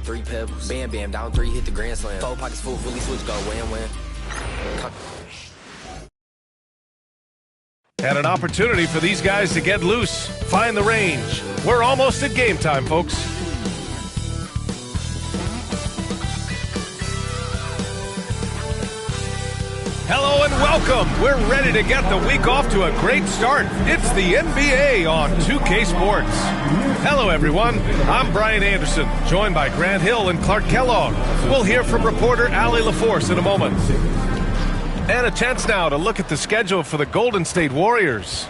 Three pebbles, bam bam, down three, hit the grand slam. Four pockets full, fully switch, go wham. And an opportunity for these guys to get loose, find the range. We're almost at game time, folks. Hello and welcome. We're ready to get the week off to a great start. It's the NBA on 2K Sports. Hello, everyone. I'm Brian Anderson, joined by Grant Hill and Clark Kellogg. We'll hear from reporter Allie LaForce in a moment. And a chance now to look at the schedule for the Golden State Warriors.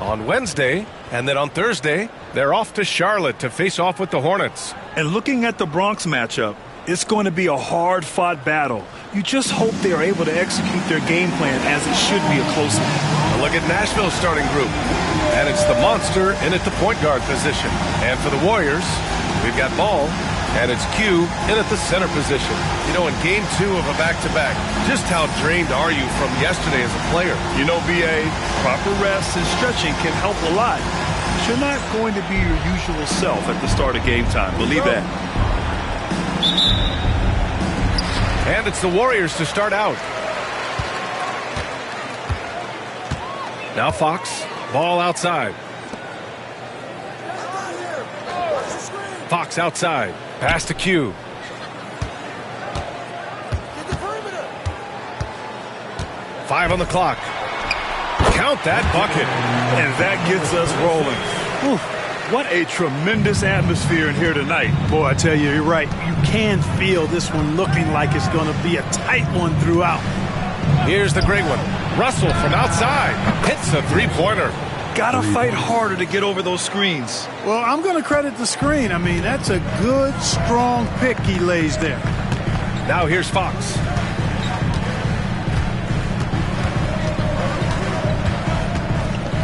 On Wednesday, and then on Thursday, they're off to Charlotte to face off with the Hornets. And looking at the Bronx matchup, it's going to be a hard-fought battle. You just hope they are able to execute their game plan, as it should be a close one. A look at Nashville's starting group. And it's the monster in at the point guard position. And for the Warriors, we've got Ball, and it's Q in at the center position. You know, in game 2 of a back-to-back, just how drained are you from yesterday as a player? You know, B.A., proper rest and stretching can help a lot. But you're not going to be your usual self at the start of game time. Believe that. And it's the Warriors to start out. Now Fox, ball outside. Fox outside, pass to Q. Five on the clock. Count that bucket. And that gets us rolling. Whew. What a tremendous atmosphere in here tonight. Boy, I tell you, you're right. You can feel this one looking like it's going to be a tight one throughout. Here's the great one. Russell from outside hits a three-pointer. Gotta fight harder to get over those screens. Well, I'm going to credit the screen. I mean, that's a good, strong pick he lays there. Now here's Fox.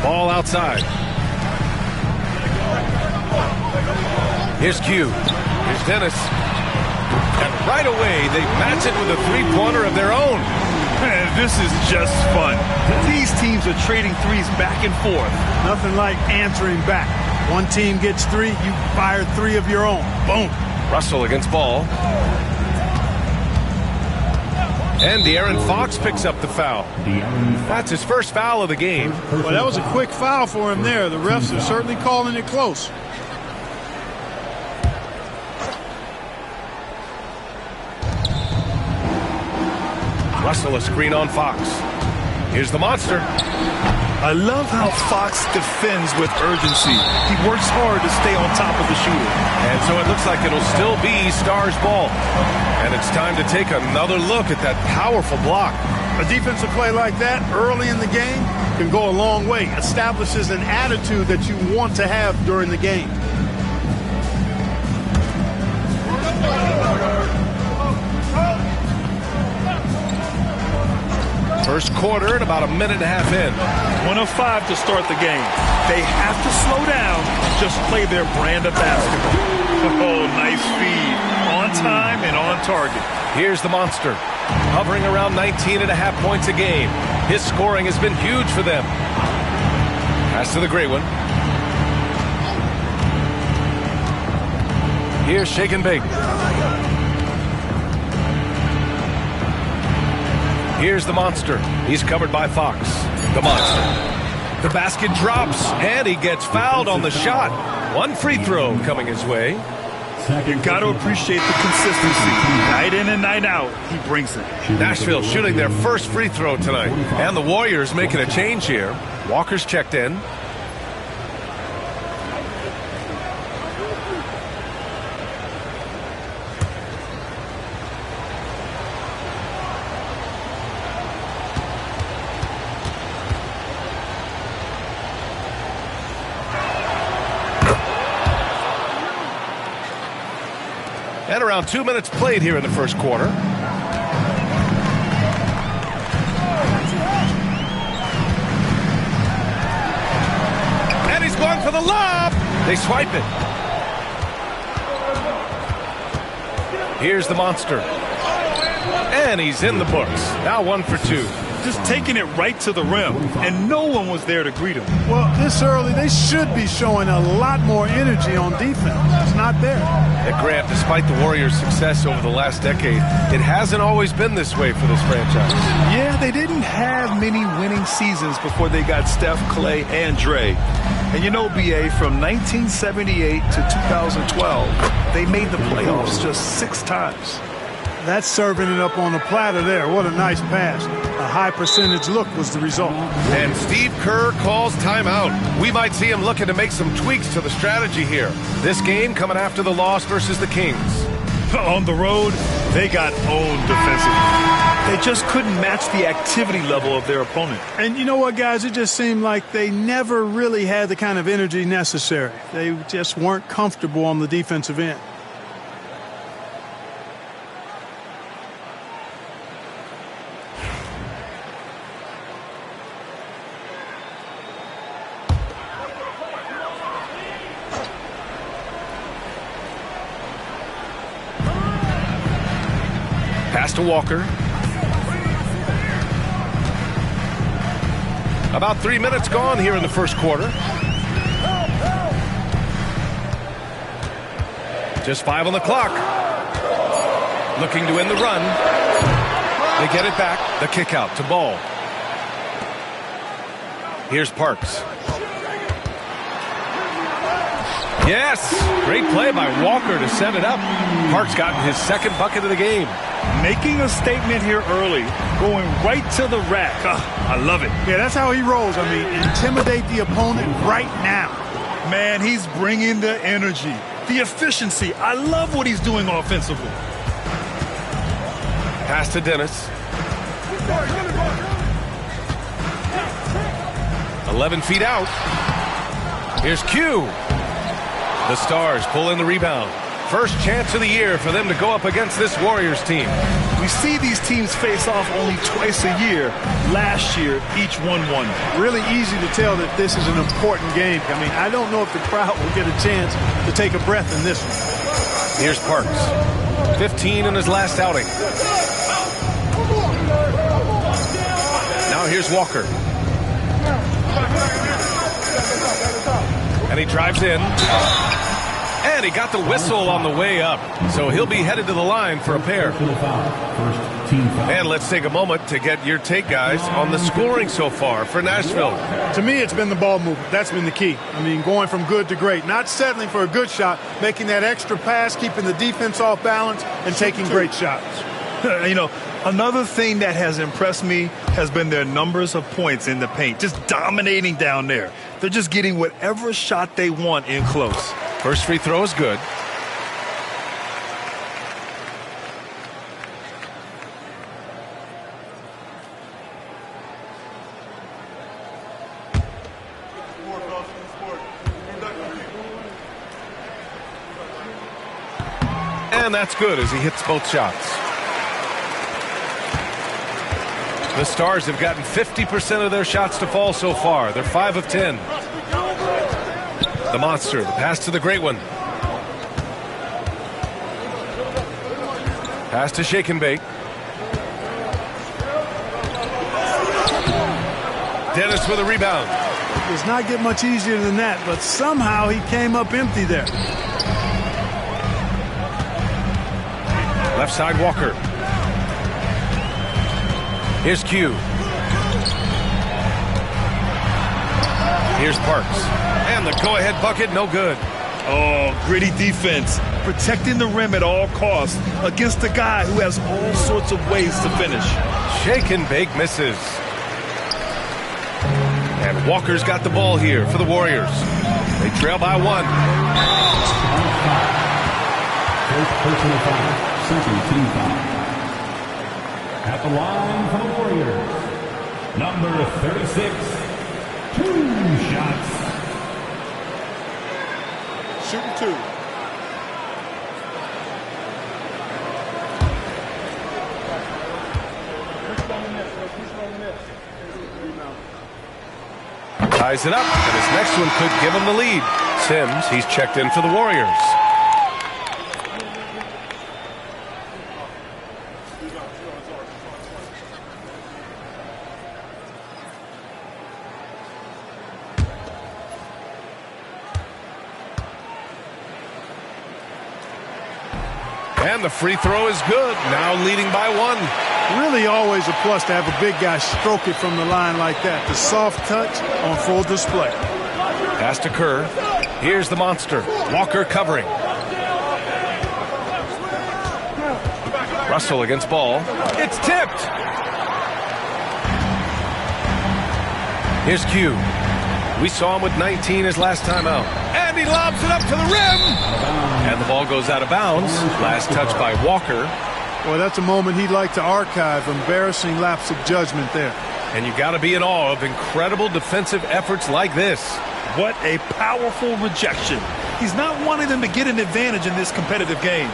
Ball outside. Here's Q. Here's Dennis. And right away, they match it with a three-pointer of their own. Man, this is just fun. These teams are trading threes back and forth. Nothing like answering back. One team gets three, you fire three of your own. Boom. Russell against Ball. And De'Aaron Fox picks up the foul. That's his first foul of the game. Well, that was a quick foul for him there. The refs are certainly calling it close. Russell a screen on Fox. Here's the monster. I love how Fox defends with urgency. He works hard to stay on top of the shooter. And so it looks like it'll still be Stars ball. And it's time to take another look at that powerful block. A defensive play like that early in the game can go a long way. Establishes an attitude that you want to have during the game. First quarter and about a minute and a half in. 1 of 5 to start the game. They have to slow down and just play their brand of basketball. Oh, nice feed. On time and on target. Here's the monster. Hovering around 19.5 points a game. His scoring has been huge for them. Pass to the great one. Here's Shake and Bake. Here's the monster. He's covered by Fox. The monster. The basket drops, and he gets fouled on the shot. One free throw coming his way. You've got to appreciate the consistency. Night in and night out, he brings it. Nashville shooting their first free throw tonight. And the Warriors making a change here. Walker's checked in. And around 2 minutes played here in the first quarter. And he's going for the lob. They swipe it. Here's the monster. And he's in the books. Now 1 for 2. just taking it right to the rim, and no one was there to greet him. Well, this early, they should be showing a lot more energy on defense. It's not there. And Grant, despite the Warriors' success over the last decade, it hasn't always been this way for this franchise. Yeah, they didn't have many winning seasons before they got Steph, Clay, and Dre. And you know, BA, from 1978 to 2012, they made the playoffs just 6 times. That's serving it up on a platter there. What a nice pass. A high percentage look was the result. And Steve Kerr calls timeout. We might see him looking to make some tweaks to the strategy here. This game coming after the loss versus the Kings. On the road, they got owned defensively. They just couldn't match the activity level of their opponent. And you know what, guys? It just seemed like they never really had the kind of energy necessary. They just weren't comfortable on the defensive end. Pass to Walker. About 3 minutes gone here in the first quarter. Just 5 on the clock. Looking to end the run. They get it back. The kick out to Ball. Here's Parks. Yes! Great play by Walker to set it up. Parks gotten his second bucket of the game. Making a statement here early, going right to the rack. I love it. Yeah, that's how he rolls. I mean, intimidate the opponent right now. Man, he's bringing the energy, the efficiency. I love what he's doing offensively. Pass to Dennis. 11 feet out. Here's Q. The Stars pull in the rebound. First chance of the year for them to go up against this Warriors team. We see these teams face off only twice a year. Last year, each won one. Really easy to tell that this is an important game. I mean, I don't know if the crowd will get a chance to take a breath in this one. Here's Parks. 15 in his last outing. Now here's Walker. And he drives in. And he got the whistle on the way up. So he'll be headed to the line for a pair. And let's take a moment to get your take, guys, on the scoring so far for Nashville. To me, it's been the ball movement. That's been the key. I mean, going from good to great. Not settling for a good shot, making that extra pass, keeping the defense off balance, and taking great shots. You know, another thing that has impressed me has been their numbers of points in the paint. Just dominating down there. They're just getting whatever shot they want in close. First free throw is good. And that's good as he hits both shots. The Stars have gotten 50% of their shots to fall so far. They're 5 of 10. The monster, the pass to the great one. Pass to Shake and Bake. Dennis with a rebound. It does not get much easier than that, but somehow he came up empty there. Left side, Walker. Here's Q. Here's Parks. And the go-ahead bucket, no good. Oh, gritty defense. Protecting the rim at all costs against a guy who has all sorts of ways to finish. Shake and Bake misses. And Walker's got the ball here for the Warriors. They trail by 1. First personal foul, second team foul. At the line for the Warriors, number 36, 2 shots. Shooting 2. Ties it up, and his next one could give him the lead. Sims, he's checked in for the Warriors. And the free throw is good. Now leading by 1. Really always a plus to have a big guy stroke it from the line like that. The soft touch on full display. Pass to Kerr. Here's the monster. Walker covering. Russell against ball. It's tipped. Here's Q. We saw him with 19 his last time out. And he lobs it up to the rim. And the ball goes out of bounds. Last touch by Walker. Boy, that's a moment he'd like to archive. Embarrassing lapse of judgment there. And you got to be in awe of incredible defensive efforts like this. What a powerful rejection. He's not wanting them to get an advantage in this competitive game.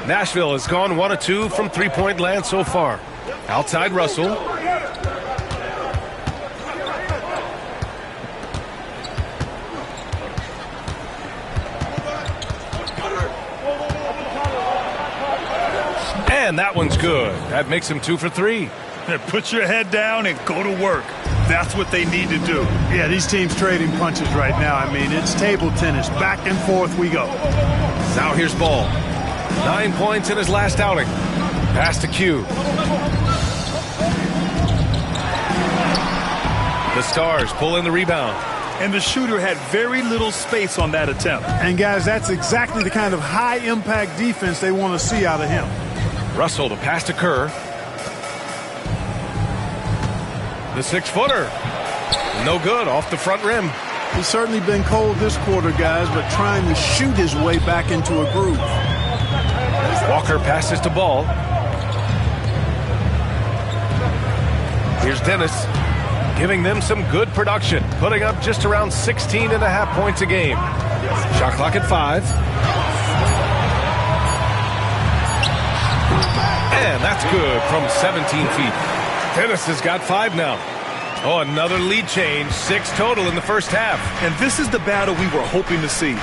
Nashville has gone 1 of 2 from three-point land so far. Outside Russell. And that one's good. That makes him 2 for 3. Put your head down and go to work. That's what they need to do. Yeah, these teams trading punches right now. I mean, it's table tennis. Back and forth we go. Now here's Ball. 9 points in his last outing. Pass to Q. The Stars pull in the rebound. And the shooter had very little space on that attempt. And guys, that's exactly the kind of high-impact defense they want to see out of him. Russell to pass to Kerr. The 6-footer. No good, off the front rim. He's certainly been cold this quarter, guys, but trying to shoot his way back into a groove. Walker passes to Ball. Here's Dennis, giving them some good production, putting up just around 16.5 points a game. Shot clock at 5. And that's good from 17 feet. Dennis has got 5 now. Oh, another lead change. 6 total in the first half. And this is the battle we were hoping to see.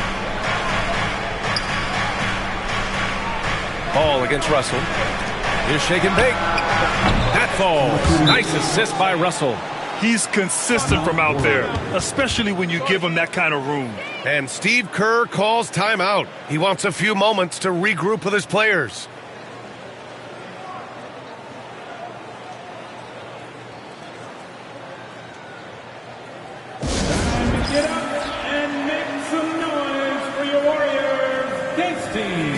Ball against Russell. Here's shake and bake. That falls. Nice assist by Russell. He's consistent from out there, especially when you give him that kind of room. And Steve Kerr calls timeout. He wants a few moments to regroup with his players. Get up and make some noise for your Warriors. This team.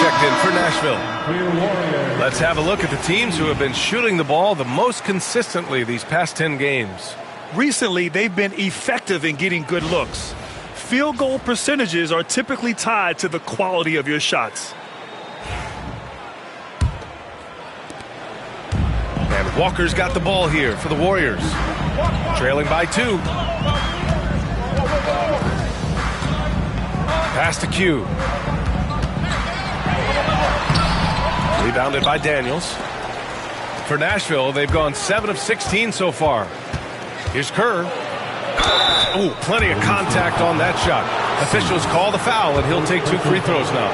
checked in for Nashville. Let's have a look at the teams who have been shooting the ball the most consistently these past 10 games. Recently, they've been effective in getting good looks. Field goal percentages are typically tied to the quality of your shots. And Walker's got the ball here for the Warriors. Trailing by 2. Pass to Q. Rebounded by Daniels. For Nashville, they've gone 7 of 16 so far. Here's Kerr. Oh, plenty of contact on that shot. Officials call the foul, and he'll take 2 free throws now.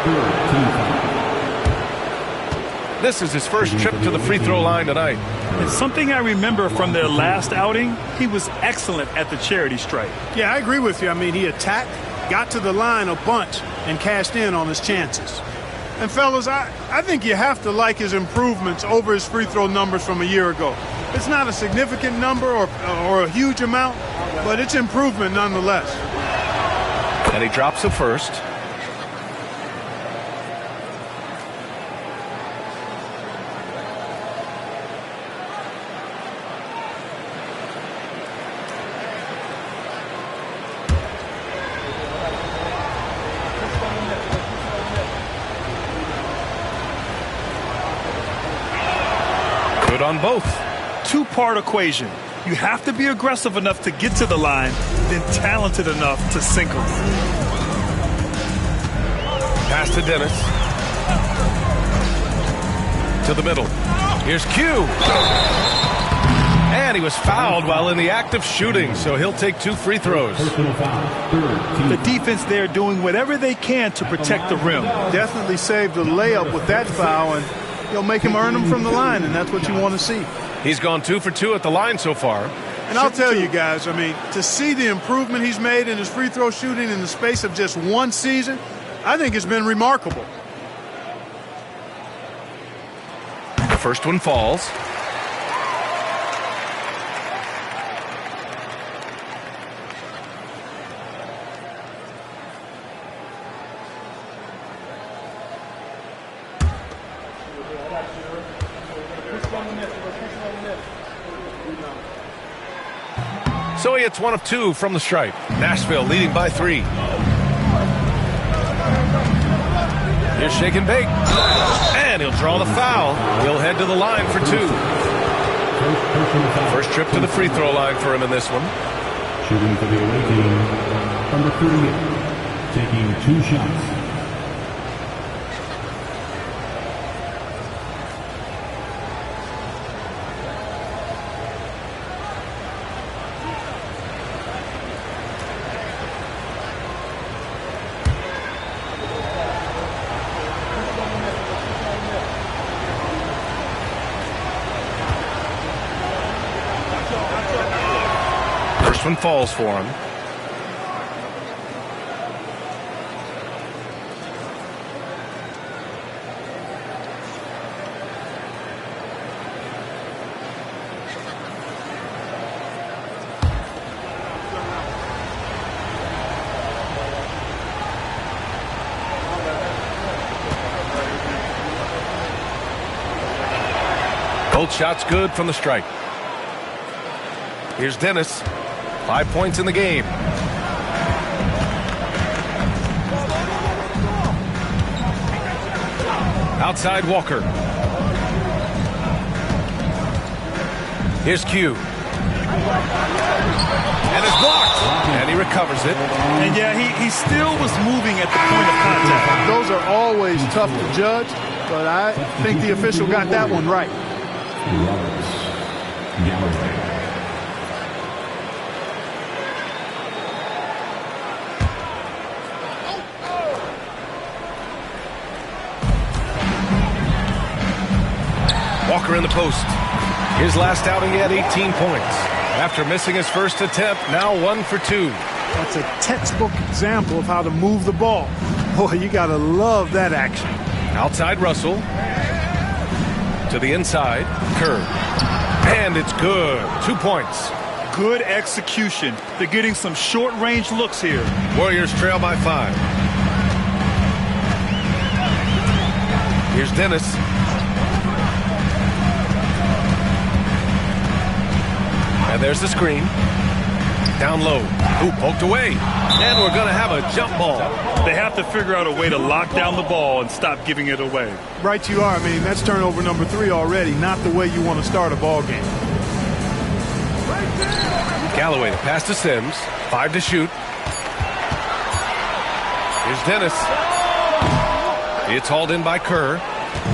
This is his first trip to the free throw line tonight. It's something I remember from their last outing. He was excellent at the charity stripe. Yeah, I agree with you. I mean, he attacked, got to the line a bunch, and cashed in on his chances. And fellas, I think you have to like his improvements over his free throw numbers from a year ago. It's not a significant number or a huge amount, but it's improvement nonetheless. And he drops the first. Good on both. Two-part equation. You have to be aggressive enough to get to the line, then talented enough to sink them. Pass to Dennis. To the middle. Here's Q. And he was fouled while in the act of shooting, so he'll take 2 free throws. The defense there doing whatever they can to protect the rim. Definitely saved the layup with that foul, and he'll make him earn them from the line, and that's what you want to see. He's gone 2 for 2 at the line so far. And I'll tell you guys, I mean, to see the improvement he's made in his free throw shooting in the space of just 1 season, I think it's been remarkable. The first one falls. So he hits 1 of 2 from the stripe. Nashville leading by 3. Here's shake and bake. And he'll draw the foul. He'll head to the line for 2. First trip to the free throw line for him in this one. Shooting for the away team, number 38, taking 2 shots. First one falls for him. Both shots good from the stripe. Here's Dennis. 5 points in the game. Outside Walker. Here's Q. And it's blocked. And he recovers it. And yeah, he still was moving at the point of contact. Those are always tough to judge, but I think the official got that one right. Walker in the post. His last outing, he had 18 points. After missing his first attempt, now 1 for 2. That's a textbook example of how to move the ball. Boy, you got to love that action. Outside Russell. To the inside. Kerr. And it's good. 2 points. Good execution. They're getting some short-range looks here. Warriors trail by 5. Here's Dennis. And there's the screen. Down low. Ooh, poked away. And we're going to have a jump ball. They have to figure out a way to lock down the ball and stop giving it away. Right you are. I mean, that's turnover number 3 already. Not the way you want to start a ball game. Galloway, the pass to Sims. 5 to shoot. Here's Dennis. It's hauled in by Kerr.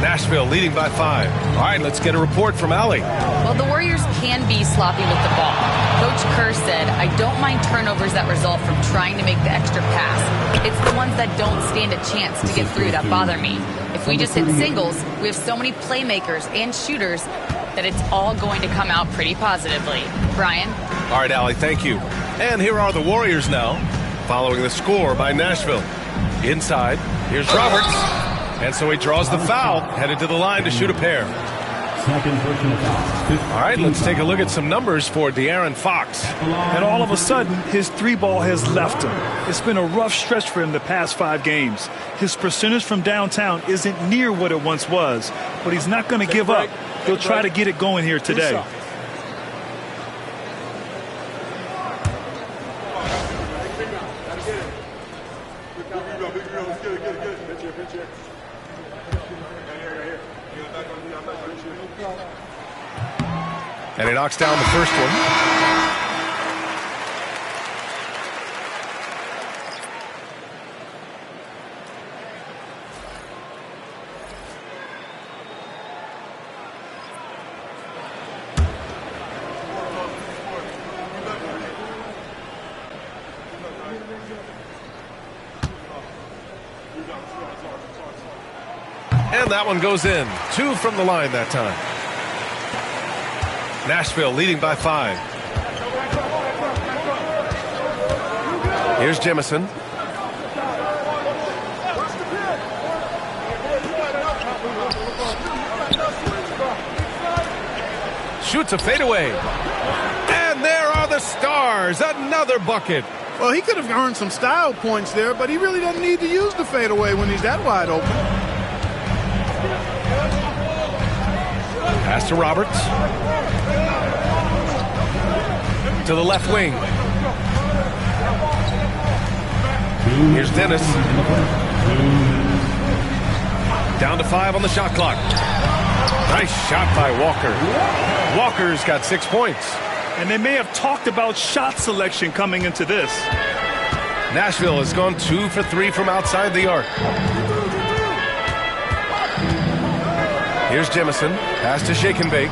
Nashville leading by 5. All right, let's get a report from Allie. Well, the Warriors can be sloppy with the ball. Coach Kerr said, I don't mind turnovers that result from trying to make the extra pass. It's the ones that don't stand a chance to get through that bother me. If we just hit singles, we have so many playmakers and shooters that it's all going to come out pretty positively. Brian? All right, Allie, thank you. And here are the Warriors now, following the score by Nashville. Inside, here's Roberts. And so he draws the foul, headed to the line to shoot a pair. Second personal foul. All right, let's take a look at some numbers for De'Aaron Fox. And all of a sudden, his three ball has left him. It's been a rough stretch for him the past 5 games. His percentage from downtown isn't near what it once was, but he's not going to give up. He'll try to get it going here today. And he knocks down the first one. And that one goes in. 2 from the line that time. Nashville leading by 5. Here's Jemison. Shoots a fadeaway. And there are the Stars. Another bucket. Well, he could have earned some style points there, but he really doesn't need to use the fadeaway when he's that wide open. Pass to Roberts. To the left wing. Here's Dennis. Down to 5 on the shot clock. Nice shot by Walker. Walker's got 6 points. And they may have talked about shot selection coming into this. Nashville has gone 2 for 3 from outside the arc. Here's Jemison. Pass to Shake and Bake.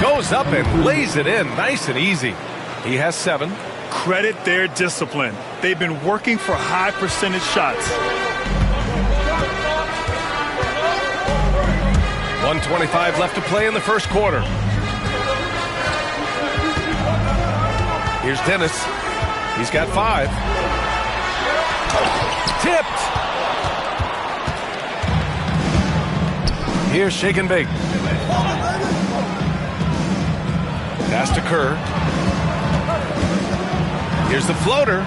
Goes up and lays it in. Nice and easy. He has 7. Credit their discipline. They've been working for high percentage shots. 1:25 left to play in the first quarter. Here's Dennis. He's got 5. Tipped. Here's Shake and Bake. Pass to Kerr. Here's the floater.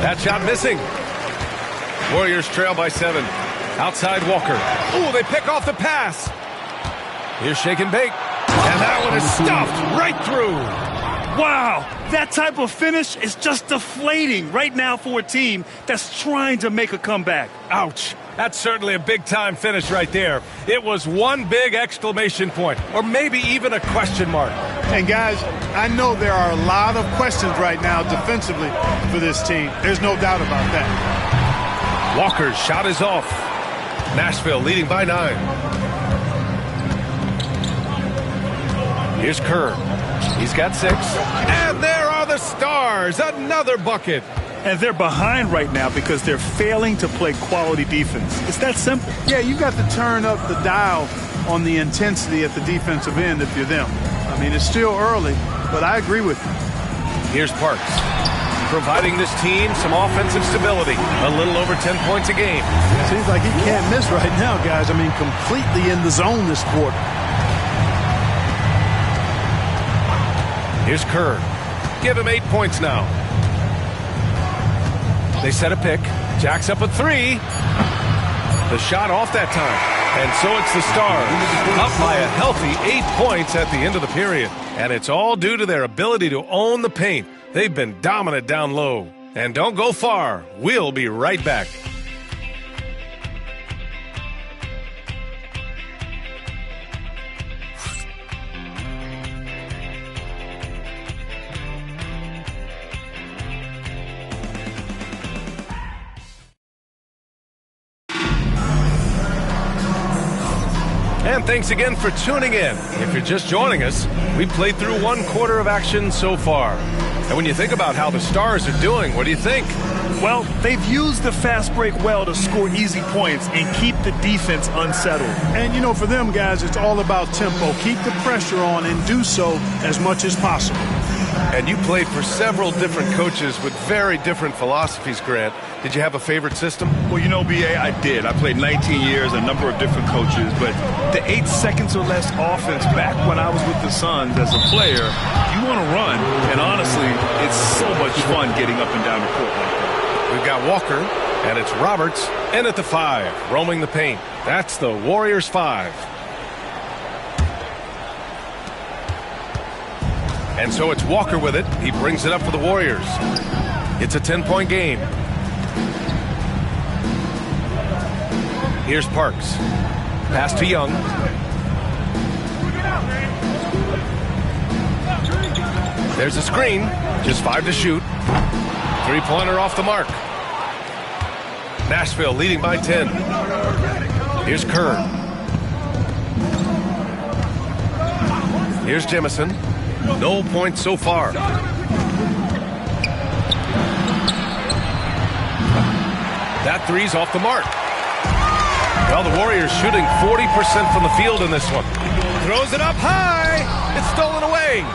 That shot missing. Warriors trail by 7. Outside Walker. Ooh, they pick off the pass. Here's Shake and Bake. And that one is stuffed right through. Wow, that type of finish is just deflating right now for a team that's trying to make a comeback. Ouch. That's certainly a big-time finish right there. It was one big exclamation point, or maybe even a question mark. And guys, I know there are a lot of questions right now defensively for this team. There's no doubt about that. Walker's shot is off. Nashville leading by 9. Here's Kerr. He's got 6. And there are the Stars. Another bucket. And they're behind right now because they're failing to play quality defense. It's that simple. Yeah, you've got to turn up the dial on the intensity at the defensive end if you're them. I mean, it's still early, but I agree with you. Here's Parks, providing this team some offensive stability. A little over 10 points a game. Seems like he can't miss right now, guys. I mean, completely in the zone this quarter. Here's Kerr. Give him 8 points now. They set a pick. Jacks up a 3. The shot off that time. And so it's the Stars up by a healthy 8 points at the end of the period. And it's all due to their ability to own the paint. They've been dominant down low. And don't go far. We'll be right back. And thanks again for tuning in. If you're just joining us, we played through 1 quarter of action so far. And when you think about how the Stars are doing, what do you think? Well, they've used the fast break well to score easy points and keep the defense unsettled. And, you know, for them, guys, it's all about tempo. Keep the pressure on and do so as much as possible. And you played for several different coaches with very different philosophies, Grant. Did you have a favorite system? Well, you know, B.A., I did. I played 19 years, a number of different coaches, but the 8 seconds or less offense back when I was with the Suns as a player, you want to run, and honestly, it's so much fun getting up and down the court like that. We've got Walker, and it's Roberts in at the 5, roaming the paint. That's the Warriors 5. And so it's Walker with it. He brings it up for the Warriors. It's a 10-point game. Here's Parks. Pass to Young. There's a screen. Just 5 to shoot. 3-pointer off the mark. Nashville leading by 10. Here's Kerr. Here's Jemison. No points so far. That three's off the mark. Well, the Warriors shooting 40% from the field in this one. Throws it up high. It's stolen away.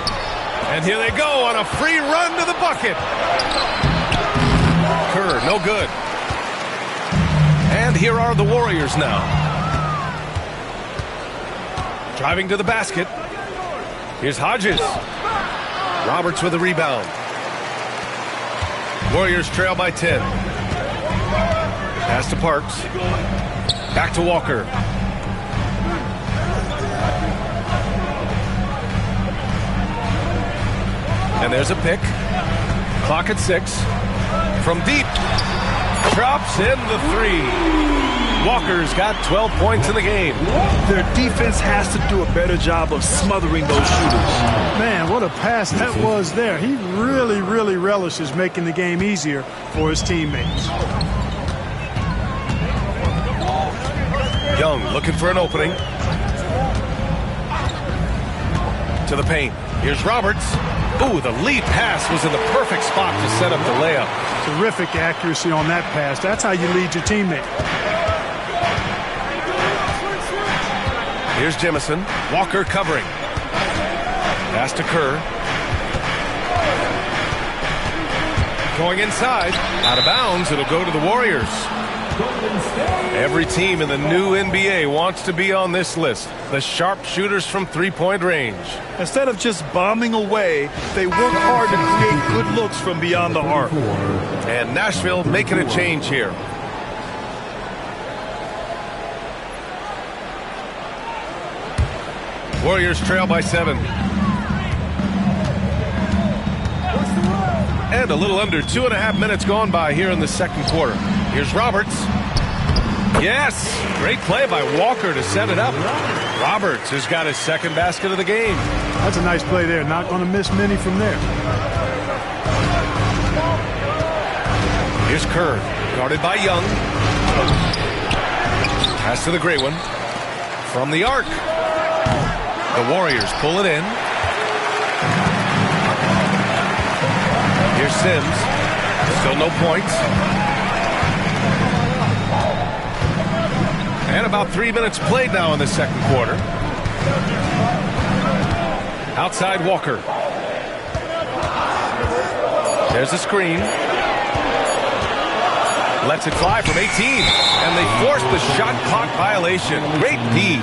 And here they go on a free run to the bucket. Kerr, no good. And here are the Warriors now. Driving to the basket. Here's Hodges. Roberts with a rebound. Warriors trail by 10. Pass to Parks. Back to Walker. And there's a pick. Clock at 6. From deep. Drops in the 3. Walker's got 12 points in the game. Their defense has to do a better job of smothering those shooters. Man, what a pass that was there. He really, really relishes making the game easier for his teammates. Young looking for an opening. To the paint. Here's Roberts. Ooh, the lead pass was in the perfect spot to set up the layup. Terrific accuracy on that pass. That's how you lead your teammate. Here's Jemison. Walker covering. Pass to Kerr. Going inside. Out of bounds. It'll go to the Warriors. Every team in the new NBA wants to be on this list. The sharpshooters from three-point range. Instead of just bombing away, they work hard to create good looks from beyond the arc. And Nashville making a change here. Warriors trail by 7. And a little under 2.5 minutes gone by here in the second quarter. Here's Roberts. Yes, great play by Walker to set it up. Roberts has got his second basket of the game. That's a nice play there. Not going to miss many from there. Here's Kerr, guarded by Young. Pass to the great one. From the arc. The Warriors pull it in. Here's Sims. Still no points. And about 3 minutes played now in the second quarter. Outside Walker. There's a screen. Lets it fly from 18. And they force the shot clock violation. Great D.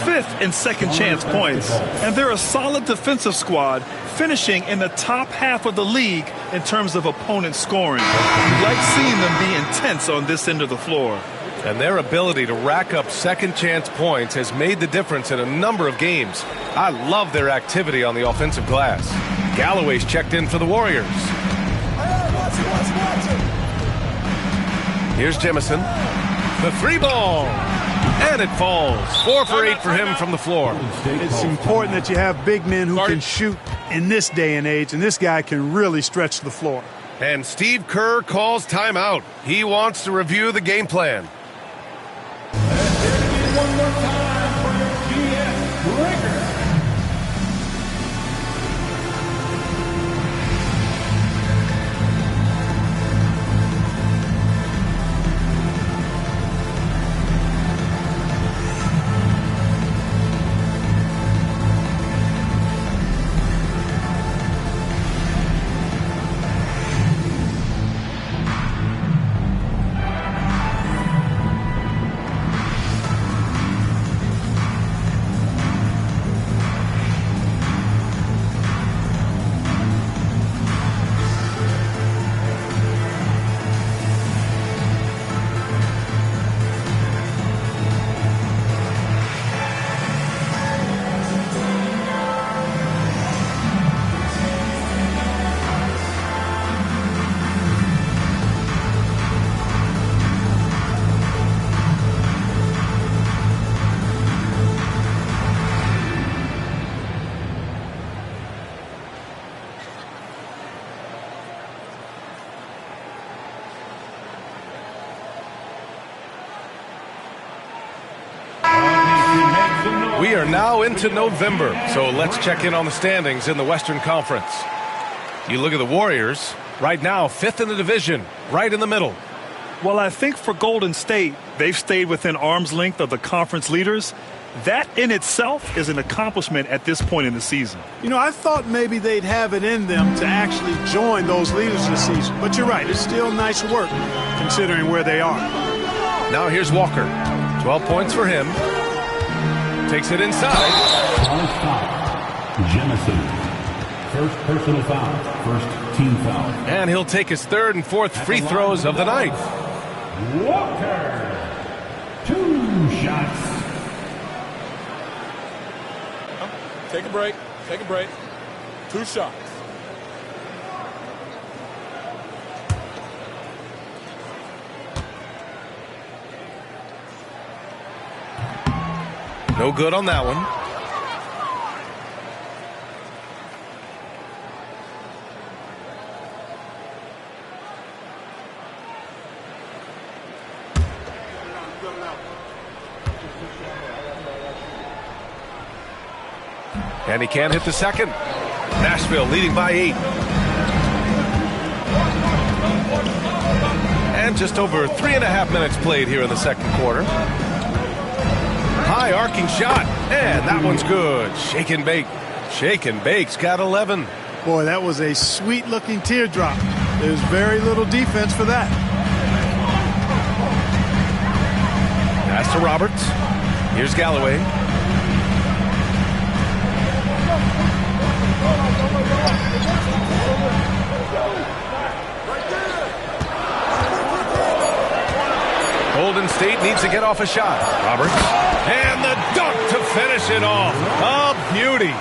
5th and second chance points. And they're a solid defensive squad, finishing in the top half of the league in terms of opponent scoring. You like seeing them be intense on this end of the floor. And their ability to rack up second chance points has made the difference in a number of games. I love their activity on the offensive glass. Galloway's checked in for the Warriors. Here's Jemison. The 3 ball. And it falls. 4 for 8 for him from the floor. It's important that you have big men who can shoot in this day and age, and this guy can really stretch the floor. And Steve Kerr calls timeout. He wants to review the game plan. One more time for your GS Breaker. We are now into November, so let's check in on the standings in the Western Conference. You look at the Warriors, right now 5th in the division, right in the middle. Well, I think for Golden State, they've stayed within arm's length of the conference leaders. That in itself is an accomplishment at this point in the season. You know, I thought maybe they'd have it in them to actually join those leaders this season. But you're right, it's still nice work considering where they are. Now here's Walker. 12 points for him. Takes it inside. Jemison. First personal foul. First team foul. And he'll take his 3rd and 4th free throws of the night. Walker. 2 shots. Take a break. Take a break. 2 shots. No good on that one. And he can't hit the second. Nashville leading by 8. And just over 3.5 minutes played here in the second quarter. High arcing shot, and that one's good. Shake and bake. Shake and bake's got 11. Boy, that was a sweet-looking teardrop. There's very little defense for that. Pass to Roberts. Here's Galloway. Golden State needs to get off a shot. Roberts. And the dunk to finish it off. A beauty.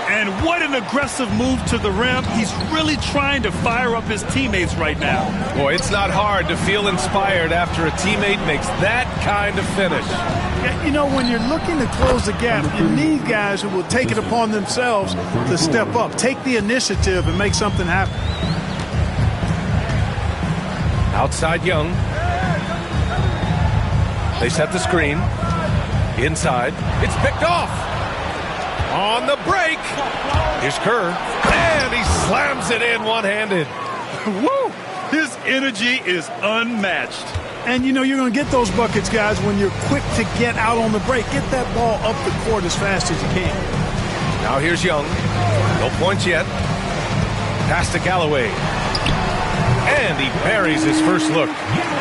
And what an aggressive move to the rim. He's really trying to fire up his teammates right now. Boy, it's not hard to feel inspired after a teammate makes that kind of finish. Yeah, you know, when you're looking to close the gap, you need guys who will take it upon themselves to step up, take the initiative, and make something happen. Outside Young. They set the screen. Inside. It's picked off. On the break. Here's Kerr. And he slams it in one-handed. Woo! His energy is unmatched. And, you know, you're going to get those buckets, guys, when you're quick to get out on the break. Get that ball up the court as fast as you can. Now here's Young. No points yet. Pass to Galloway. And he buries his first look.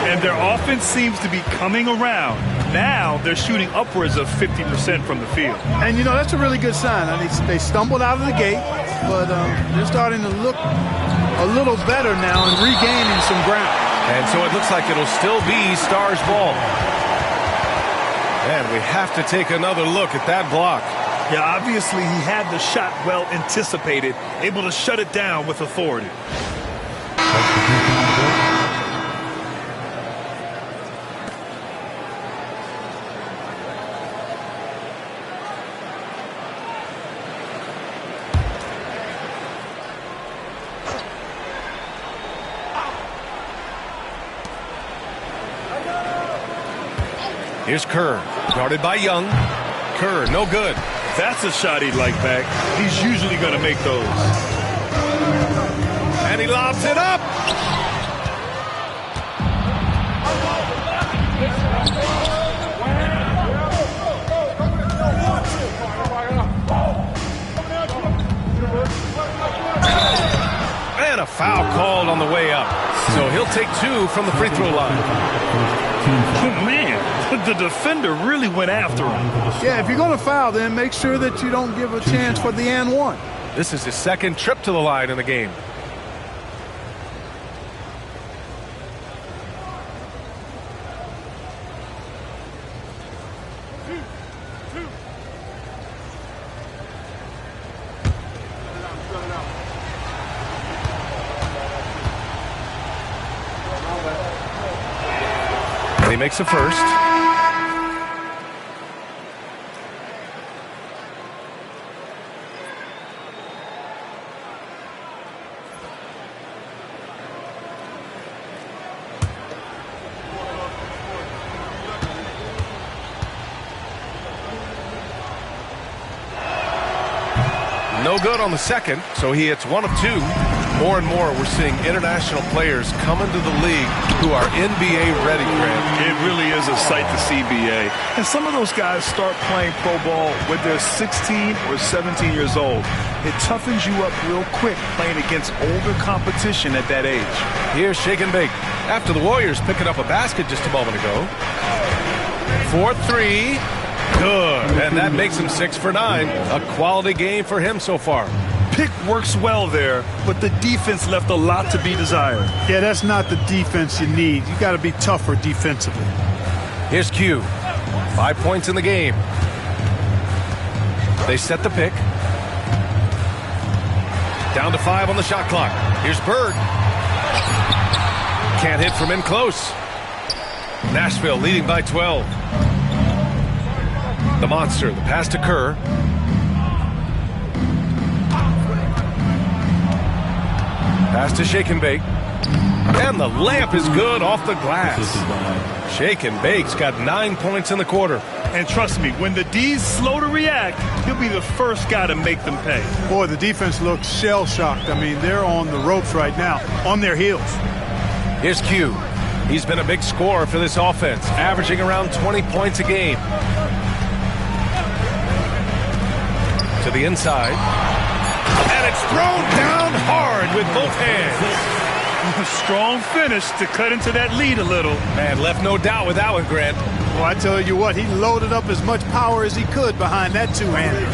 And their offense seems to be coming around. Now they're shooting upwards of 50% from the field. And, you know, that's a really good sign. They stumbled out of the gate, but they're starting to look a little better now and regaining some ground. And so it looks like it'll still be Stars ball. And we have to take another look at that block. Yeah, obviously he had the shot well anticipated, able to shut it down with authority. Here's Kerr, guarded by Young. Kerr, no good. That's a shot he'd like back. He's usually going to make those. And he lobs it up. And a foul called on the way up. So he'll take 2 from the free throw line. Oh, man, the defender really went after him. Yeah, if you're going to foul, then make sure that you don't give a chance for the and one. This is his second trip to the line in the game. And he makes a first. No good on the second, so he hits 1 of 2. More and more, we're seeing international players come into the league who are NBA ready, Grant. It really is a sight to see, BA. And some of those guys start playing pro ball when they're 16 or 17 years old. It toughens you up real quick playing against older competition at that age. Here's Shake and Bake. After the Warriors picking up a basket just a moment ago. 4-3. Good. And that makes him 6 for 9. A quality game for him so far. Pick works well there, but the defense left a lot to be desired. Yeah, that's not the defense you need. You got to be tougher defensively. Here's Q. 5 points in the game. They set the pick. Down to 5 on the shot clock. Here's Bird. Can't hit from in close. Nashville leading by 12. The monster, the pass to Kerr. Pass to Shake and Bake. And the layup is good off the glass. Shake and Bake's got 9 points in the quarter. And trust me, when the D's slow to react, he'll be the first guy to make them pay. Boy, the defense looks shell-shocked. I mean, they're on the ropes right now, on their heels. Here's Q. He's been a big scorer for this offense, averaging around 20 points a game. To the inside. And it's thrown down hard with both hands. A strong finish to cut into that lead a little. Man, left no doubt with that one, Grant. Well, I tell you what, he loaded up as much power as he could behind that two-hander.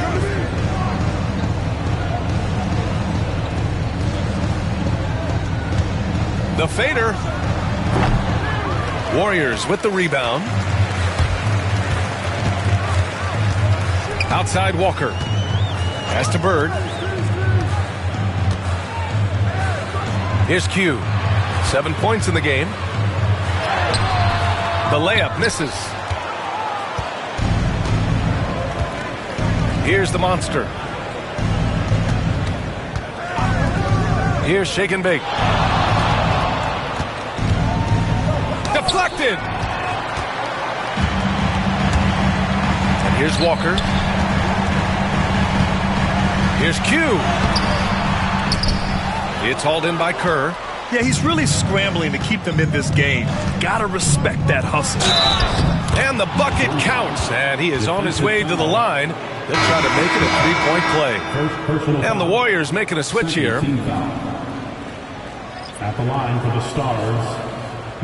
The fader. Warriors with the rebound. Outside Walker. Pass to Bird. Here's Q. 7 points in the game. The layup misses. Here's the monster. Here's Shake and Bake. Deflected. And here's Walker. Here's Q. It's hauled in by Kerr. Yeah, he's really scrambling to keep them in this game. Gotta respect that hustle. And the bucket counts. And he is on his way to the line. They'll try to make it a three-point play. And the Warriors making a switch here. At the line for the Stars,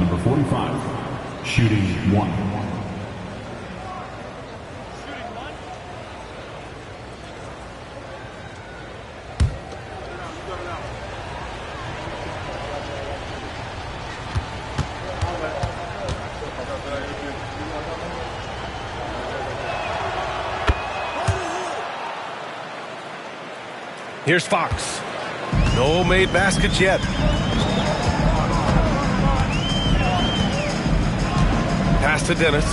number 45, shooting 1. Here's Fox. No made baskets yet. Pass to Dennis.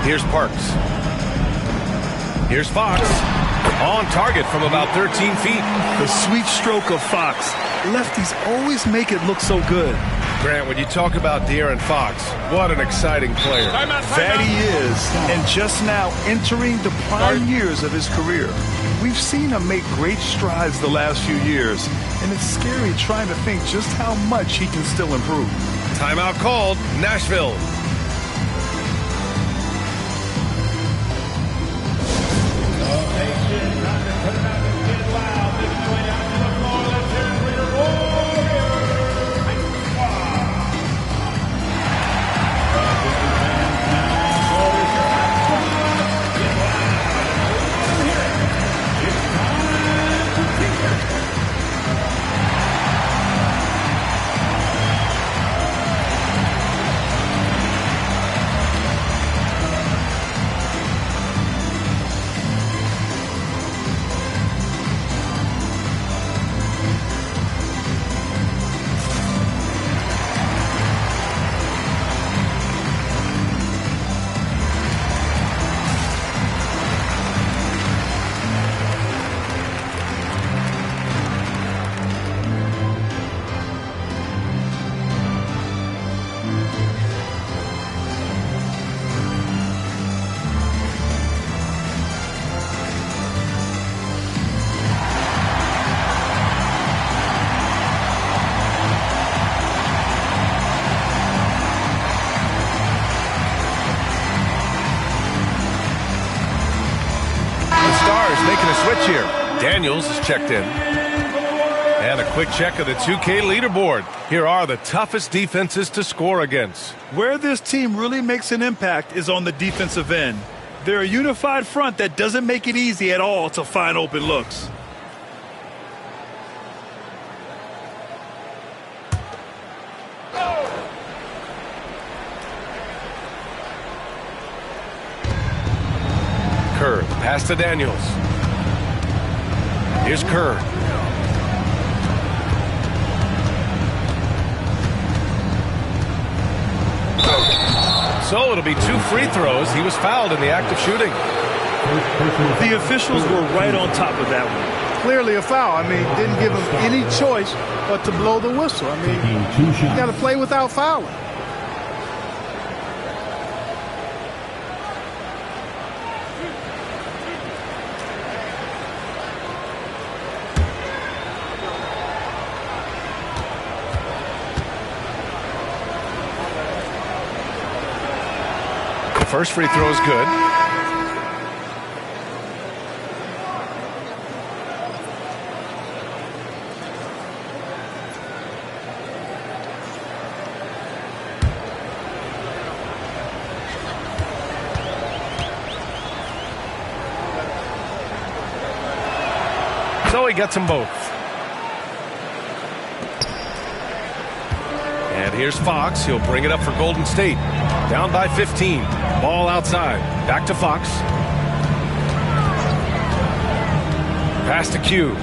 Here's Parks. Here's Fox. On target from about 13 feet. The sweet stroke of Fox. Lefties always make it look so good. Grant, when you talk about De'Aaron Fox, what an exciting player. That he is. And just now entering the prime years of his career. We've seen him make great strides the last few years. And it's scary trying to think just how much he can still improve. Timeout called. Nashville. switch here. Daniels is checked in. And a quick check of the 2K leaderboard. Here are the toughest defenses to score against. Where this team really makes an impact is on the defensive end. They're a unified front that doesn't make it easy at all to find open looks. Kerr, pass to Daniels. Here's Kerr. So it'll be 2 free throws. He was fouled in the act of shooting. The officials were right on top of that one. Clearly a foul. I mean, didn't give him any choice but to blow the whistle. I mean, you got to play without fouling. First free throw is good. So he gets them both. And here's Fox. He'll bring it up for Golden State. Down by 15. Ball outside. Back to Fox. Pass to Q.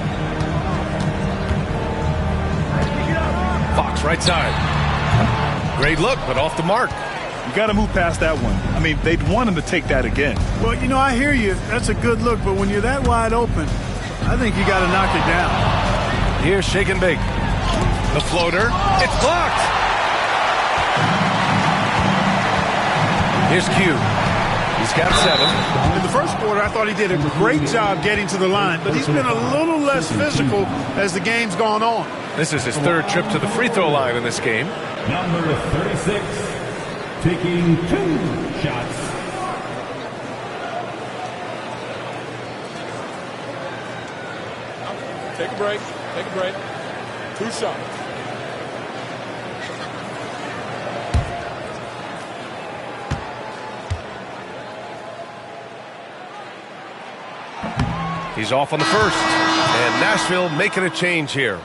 Fox right side. Great look, but off the mark. You got to move past that one. I mean, they'd want him to take that again. Well, you know, I hear you. That's a good look, but when you're that wide open, I think you got to knock it down. Here's shake and bake. The floater. It's blocked. Here's Q. He's got 7. In the first quarter, I thought he did a great job getting to the line, but he's been a little less physical as the game's gone on. This is his 3rd trip to the free throw line in this game. Number 36, taking 2 shots. Take a break. Take a break. 2 shots. He's off on the first. And Nashville making a change here.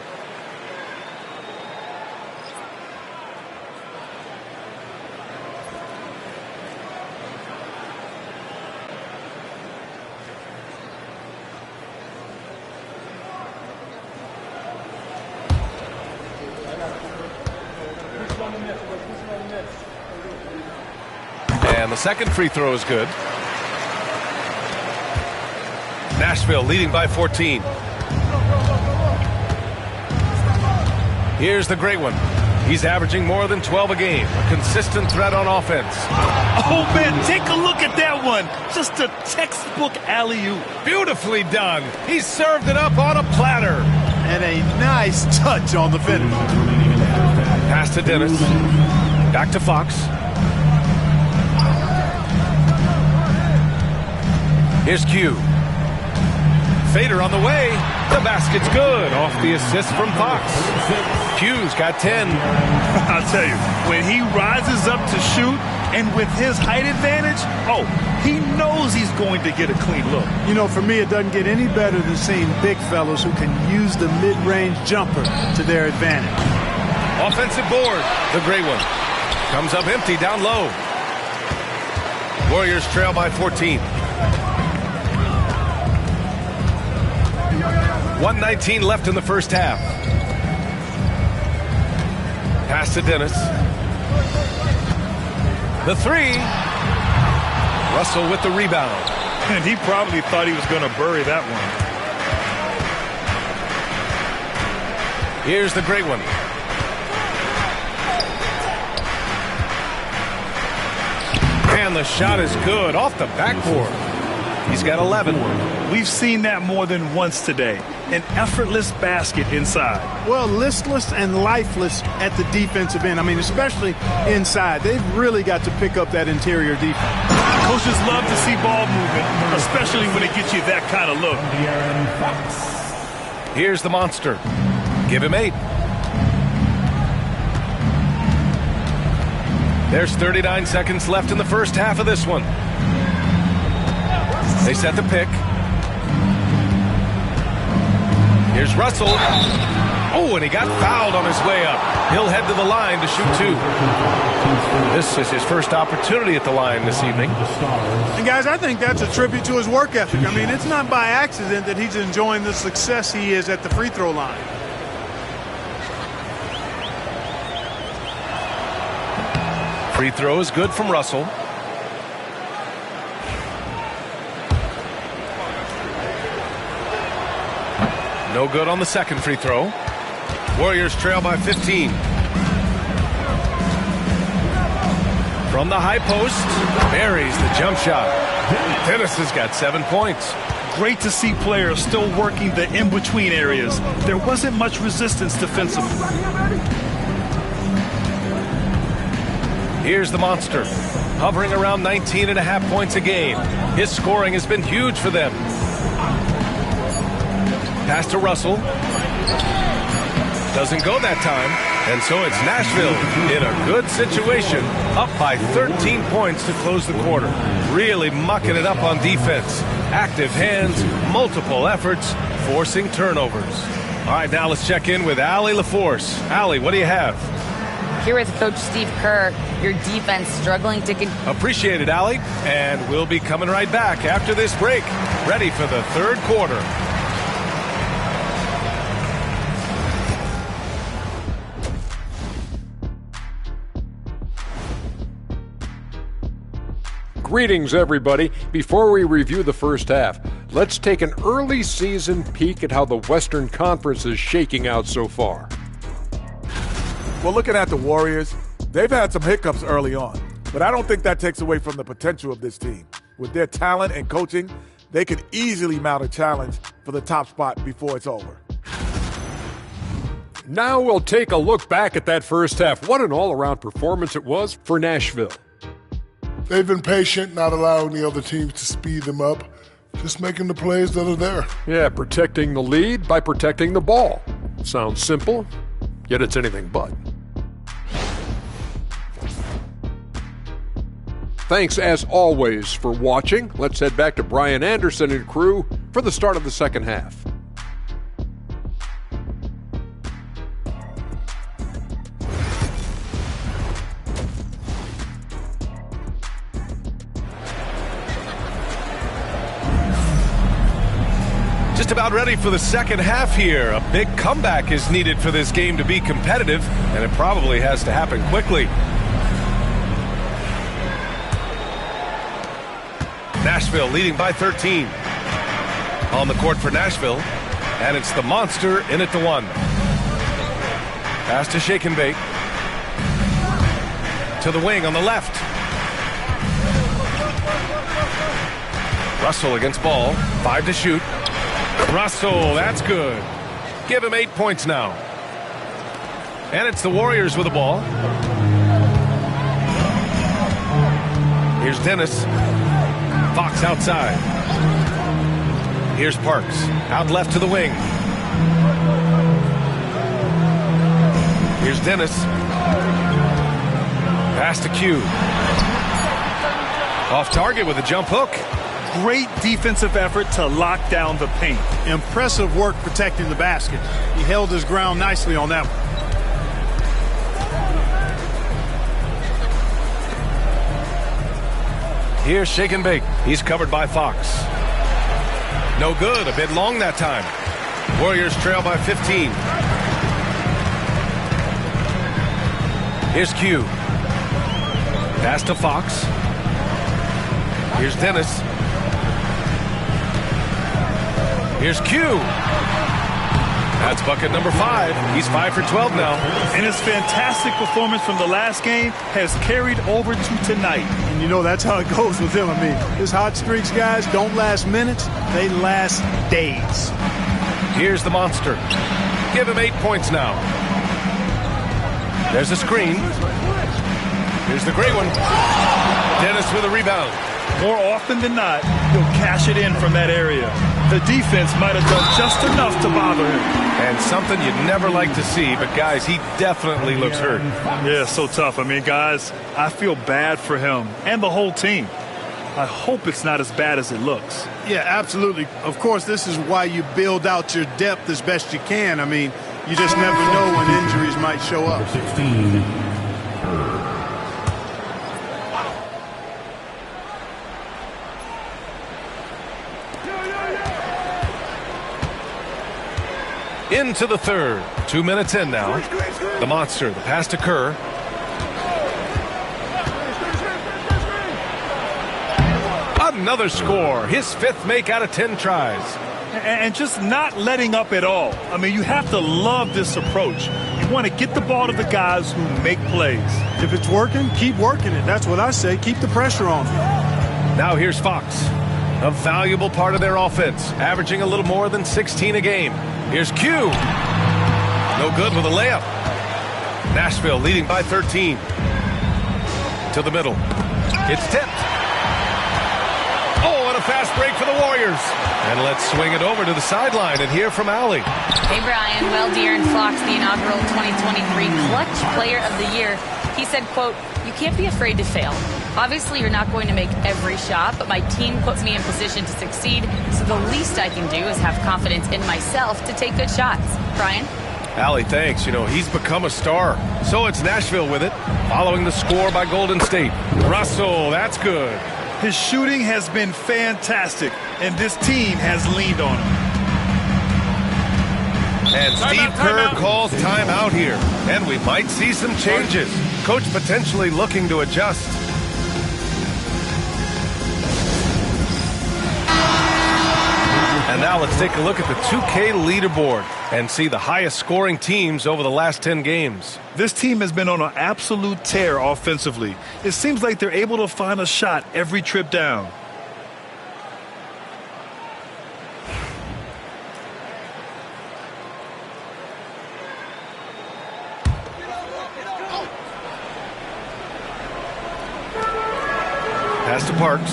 And the second free throw is good. Nashville leading by 14. Here's the great one. He's averaging more than 12 a game. A consistent threat on offense. Oh, man, take a look at that one. Just a textbook alley-oop. Beautifully done. He served it up on a platter. And a nice touch on the finish. Pass to Dennis. Back to Fox. Here's Q. Fader on the way. The basket's good. Off the assist from Fox. Q's got 10. I'll tell you, when he rises up to shoot and with his height advantage, oh, he knows he's going to get a clean look. You know, for me, it doesn't get any better than seeing big fellas who can use the mid-range jumper to their advantage. Offensive board. The great one. Comes up empty down low. Warriors trail by 14. 1:19 left in the first half. Pass to Dennis. The 3. Russell with the rebound. And he probably thought he was going to bury that one. Here's the great one. And the shot is good off the backboard. He's got 11. We've seen that more than once today. An effortless basket inside. Well, listless and lifeless at the defensive end. I mean, especially inside. They've really got to pick up that interior defense. Coaches love to see ball movement, especially when it gets you that kind of look. Here's the monster. Give him 8. There's 39 seconds left in the first half of this one. They set the pick. Here's Russell. Oh, and he got fouled on his way up. He'll head to the line to shoot 2. This is his first opportunity at the line this evening. And guys, I think that's a tribute to his work ethic. I mean, it's not by accident that he's enjoying the success he is at the free throw line. Free throw is good from Russell. No good on the second free throw. Warriors trail by 15. From the high post, buries the jump shot. Dennis has got 7 points. Great to see players still working the in-between areas. There wasn't much resistance defensively. Here's the monster, hovering around 19.5 points a game. His scoring has been huge for them. Pass to Russell. Doesn't go that time. And so it's Nashville in a good situation, up by 13 points to close the quarter. Really mucking it up on defense. Active hands, multiple efforts, forcing turnovers. All right, now let's check in with Allie LaForce. Allie, what do you have? Here with Coach Steve Kerr, your defense struggling to... Appreciate it, Allie. And we'll be coming right back after this break. Ready for the third quarter. Greetings, everybody. Before we review the first half, let's take an early season peek at how the Western Conference is shaking out so far. Well, looking at the Warriors, they've had some hiccups early on, but I don't think that takes away from the potential of this team. With their talent and coaching, they could easily mount a challenge for the top spot before it's over. Now we'll take a look back at that first half. What an all-around performance it was for Nashville. They've been patient, not allowing the other teams to speed them up, just making the plays that are there. Yeah, protecting the lead by protecting the ball. Sounds simple, yet it's anything but. Thanks, as always, for watching. Let's head back to Brian Anderson and crew for the start of the second half. Just about ready for the second half here. A big comeback is needed for this game to be competitive, and it probably has to happen quickly. Nashville leading by 13. On the court for Nashville, and it's the monster in at the 1. Pass to Shake and Bake. To the wing on the left. Russell against ball. 5 to shoot. Russell, that's good. Give him 8 points now. And it's the Warriors with the ball. Here's Dennis. Fox outside. Here's Parks. Out left to the wing. Here's Dennis. Pass to Q. Off target with a jump hook. Great defensive effort to lock down the paint. Impressive work protecting the basket. He held his ground nicely on that one. Here's Shake and Bake. He's covered by Fox. No good. A bit long that time. Warriors trail by 15. Here's Q. Pass to Fox. Here's Dennis. That's bucket number 5. He's 5 for 12 now. And his fantastic performance from the last game has carried over to tonight. And you know that's how it goes with him. I mean, his hot streaks, guys, don't last minutes. They last days. Here's the monster. Give him 8 points now. There's a screen. Here's the great one. Dennis with a rebound. More often than not, he'll cash it in from that area. The defense might have done just enough to bother him. And something you'd never like to see, but guys, he definitely looks hurt. Yeah, so tough. I mean, guys, I feel bad for him and the whole team. I hope it's not as bad as it looks. Yeah, absolutely. Of course, this is why you build out your depth as best you can. I mean, you just never know when injuries might show up. 16. Into the third. 2 minutes in now. The monster, the pass to Kerr. Another score. His 5th make out of 10 tries. And just not letting up at all. I mean, you have to love this approach. You want to get the ball to the guys who make plays. If it's working, keep working it. That's what I say. Keep the pressure on. Now here's Fox. A valuable part of their offense, averaging a little more than 16 a game. Here's Q. No good with a layup. Nashville leading by 13. To the middle. It's tipped. Oh, and a fast break for the Warriors. And let's swing it over to the sideline and hear from Allie. Hey, Brian. Well, De'Aaron Fox, the inaugural 2023 Clutch Player of the Year. He said, quote, "You can't be afraid to fail. Obviously, you're not going to make every shot, but my team puts me in position to succeed, so the least I can do is have confidence in myself to take good shots." Brian? Allie, thanks. You know, he's become a star. So it's Nashville with it, following the score by Golden State. Russell, that's good. His shooting has been fantastic, and this team has leaned on him. And Steve Kerr calls timeout here. And we might see some changes. Coach potentially looking to adjust. And now let's take a look at the 2K leaderboard and see the highest scoring teams over the last 10 games. This team has been on an absolute tear offensively. It seems like they're able to find a shot every trip down. Pass to Parks.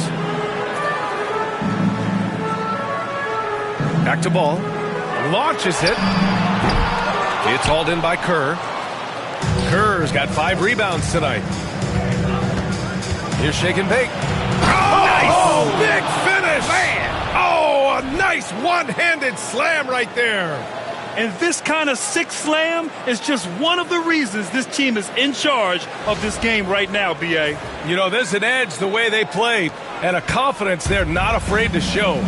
Back to Ball. Launches it. It's hauled in by Kerr. Kerr's got 5 rebounds tonight. Here's Shake and Bake. Oh, nice! Oh, big finish! Man! Oh, a nice one-handed slam right there. And this kind of sick slam is just one of the reasons this team is in charge of this game right now, B.A. You know, there's an edge the way they play and a confidence they're not afraid to show.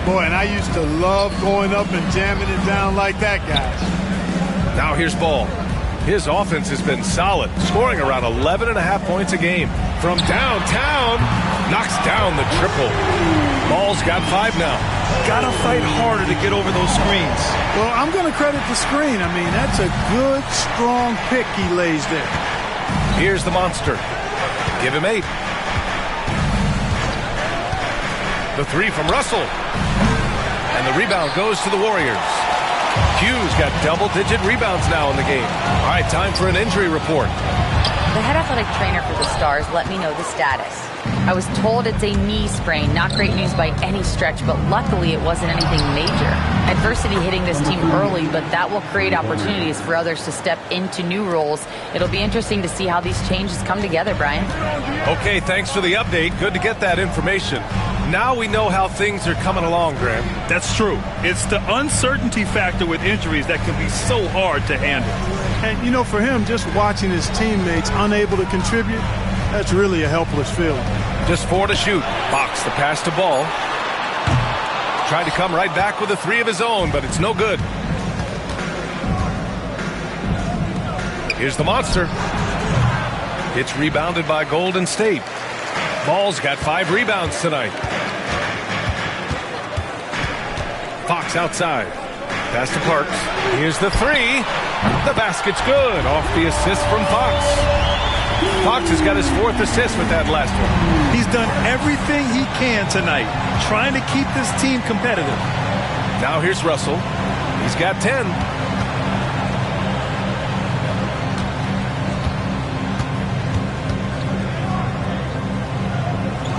Boy, and I used to love going up and jamming it down like that, guys. Now here's Ball. His offense has been solid, scoring around 11.5 points a game. From downtown, knocks down the triple. Ball's got 5 now. Gotta fight harder to get over those screens. Well, I'm going to credit the screen. I mean, that's a good, strong pick he lays there. Here's the monster. Give him 8. The 3 from Russell. And the rebound goes to the Warriors. Q's got double-digit rebounds now in the game. All right, time for an injury report. The head athletic trainer for the Stars let me know the status. I was told it's a knee sprain. Not great news by any stretch, but luckily it wasn't anything major. Adversity hitting this team early, but that will create opportunities for others to step into new roles. It'll be interesting to see how these changes come together, Brian. Okay, thanks for the update. Good to get that information. Now we know how things are coming along, Graham. That's true. It's the uncertainty factor with injuries that can be so hard to handle. And, you know, for him, just watching his teammates unable to contribute, that's really a helpless feeling. Just 4 to shoot. Fox, the pass to Ball. Tried to come right back with a 3 of his own, but it's no good. Here's the monster. It's rebounded by Golden State. Ball's got 5 rebounds tonight. Fox outside. Pass to Parks. Here's the three. The basket's good. Off the assist from Fox. Fox has got his 4th assist with that last one. He's done everything he can tonight, trying to keep this team competitive. Now here's Russell. He's got 10.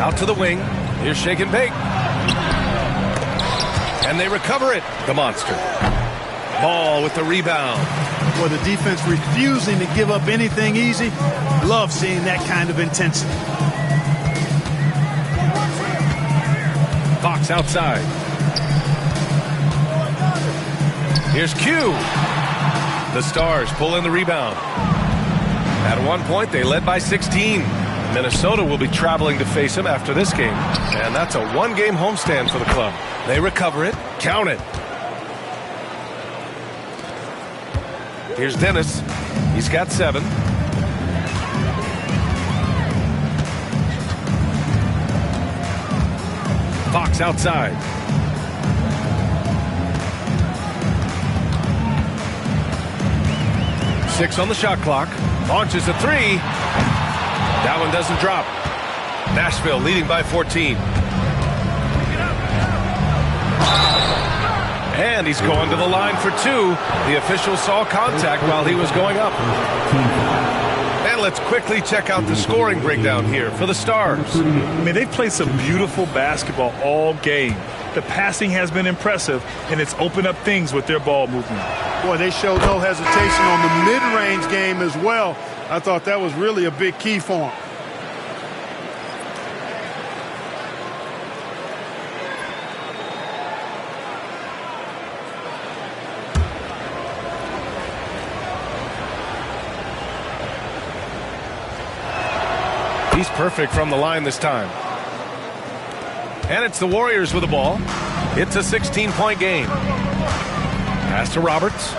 Out to the wing. Here's Shake and Bake. And they recover it. The monster. Ball with the rebound. Boy, the defense refusing to give up anything easy. Love seeing that kind of intensity. Fox outside. Here's Q. The Stars pull in the rebound. At one point, they led by 16. Minnesota will be traveling to face him after this game, and that's a one-game homestand for the club. They recover it. Count it. Here's Dennis. He's got 7. Fox outside. Six on the shot clock. Launches a 3. That one doesn't drop. Nashville leading by 14. And he's going to the line for 2. The official saw contact while he was going up. And let's quickly check out the scoring breakdown here for the Stars. I mean, they've played some beautiful basketball all game. The passing has been impressive, and it's opened up things with their ball movement. Boy, they showed no hesitation on the mid-range game as well. I thought that was really a big key for them. He's perfect from the line this time. And it's the Warriors with the ball. It's a 16-point game. Pass to Roberts.